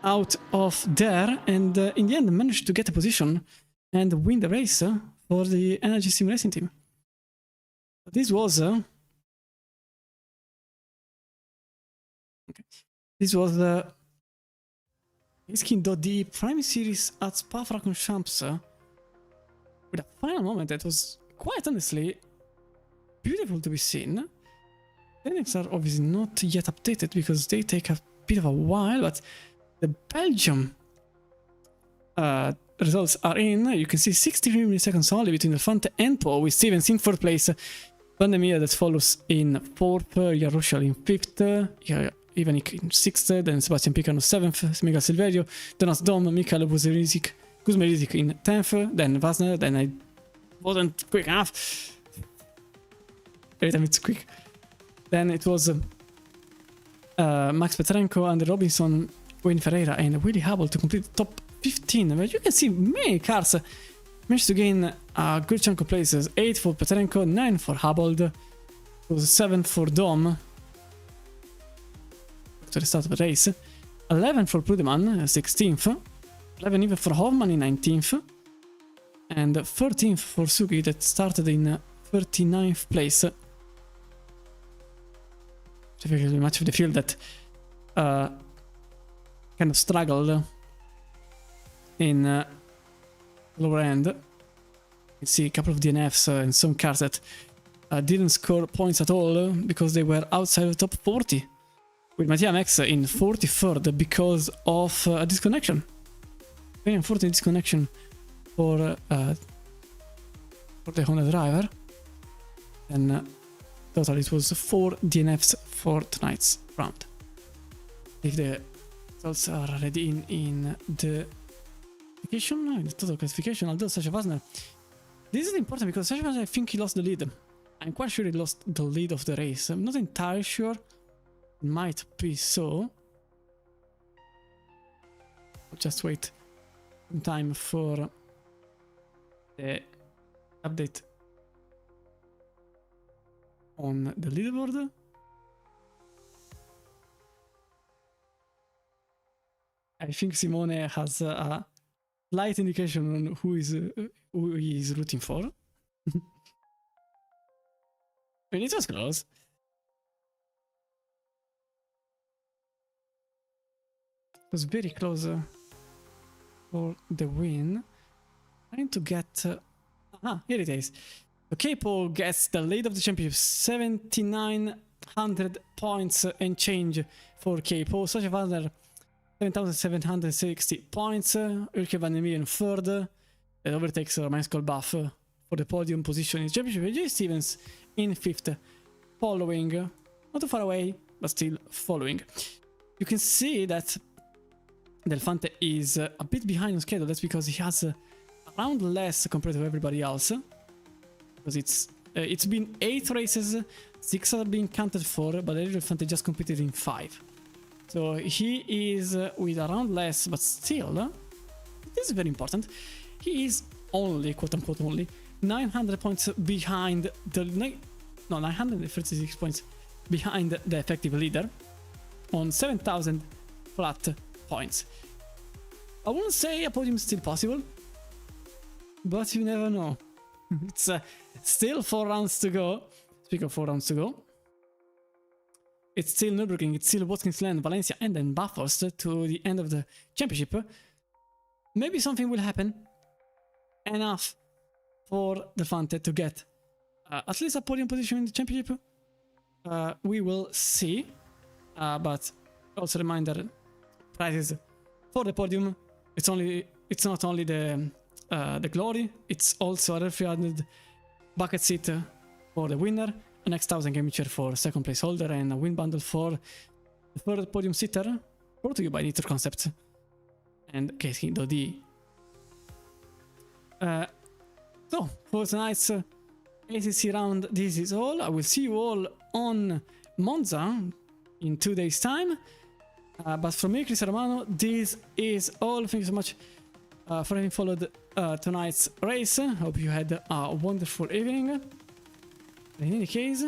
out of there, and in the end managed to get a position and win the race for the Energy Sim Racing team. This was the Iskin.D Prime Series at Spa-Francorchamps with a final moment that was quite honestly beautiful to be seen. Techniques are obviously not yet updated because they take a bit of a while, but the Belgium results are in. You can see 63 milliseconds only between the front and pole, with Stevens in 4th place, Van der Meer that follows in 4th, Jan Ruschel in 5th, Ivanik in 6th, then Sebastian Picano 7th, Miguel Silverio, Jonas Dom, Mikael Kuzmerizik in 10th, then Vasner, then I wasn't quick enough. Every time it's quick. Then it was Max Petrenko, Andre Robinson, Wayne Ferreira, and Willie Hubble to complete the top 15. But you can see many cars managed to gain a good chunk of places. 8 for Petrenko, 9 for Hubble, it was 7 for Dom to the start of the race, 11 for Prudeman, 16th, 11 even for Hoffman in 19th, and 13th for Sugi that started in 39th place. Very much of the field that kind of struggled in lower end. You see a couple of DNFs and some cars that didn't score points at all because they were outside of the top 40. With Mattia Max in 43rd because of a disconnection. Very unfortunate disconnection for the Honda driver. And total it was 4 DNFs for tonight's round. If the results are already in the classification, in the total classification, although Sasha Vasner, this is important because Sasha Vasner, I think he lost the lead. I'm quite sure he lost the lead of the race. I'm not entirely sure. It might be so. I'll just wait some time for the update on the leaderboard. I think Simone has a slight indication on who he is rooting for. I mean, it was close. It was very close for the win. Trying to get... here it is. So Capo gets the lead of the championship, 7,900 points and change for Capo. Sasha Wagner, 7,760 points. Ulke van der Meer in 3rd. That overtakes Romain Skolbach for the podium position in the championship. J. Stevens in 5th, following. Not too far away, but still following. You can see that Delfante is a bit behind on schedule. That's because he has a round less compared to everybody else. Because it's been 8 races, 6 are being counted for, but Delfante just competed in 5. So he is with a round less, but still, this is very important. He is only, quote unquote only, 900 points behind the... No, 936 points behind the effective leader on 7,000 flat points. I wouldn't say a podium is still possible, but you never know. It's still 4 rounds to go. Speaking of 4 rounds to go, it's still Nürburgring, it's still Watkins Glen, Valencia, and then Bathurst to the end of the championship. Maybe something will happen enough for Delfante to get at least a podium position in the championship. We will see. But also reminder, prizes for the podium. It's not only the glory. It's also a refrigerated bucket seat for the winner, an X 1000 game chair for 2nd place holder, and a win bundle for the 3rd podium sitter, brought to you by Nitro Concepts and KSK.D. So for tonight's ACC round, this is all. I will see you all on Monza in 2 days' time. But from me, Chris Romano, this is all. Thank you so much for having followed tonight's race. Hope you had a wonderful evening. In any case,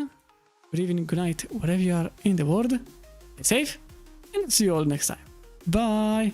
good evening, good night, wherever you are in the world. Stay safe, and see you all next time. Bye!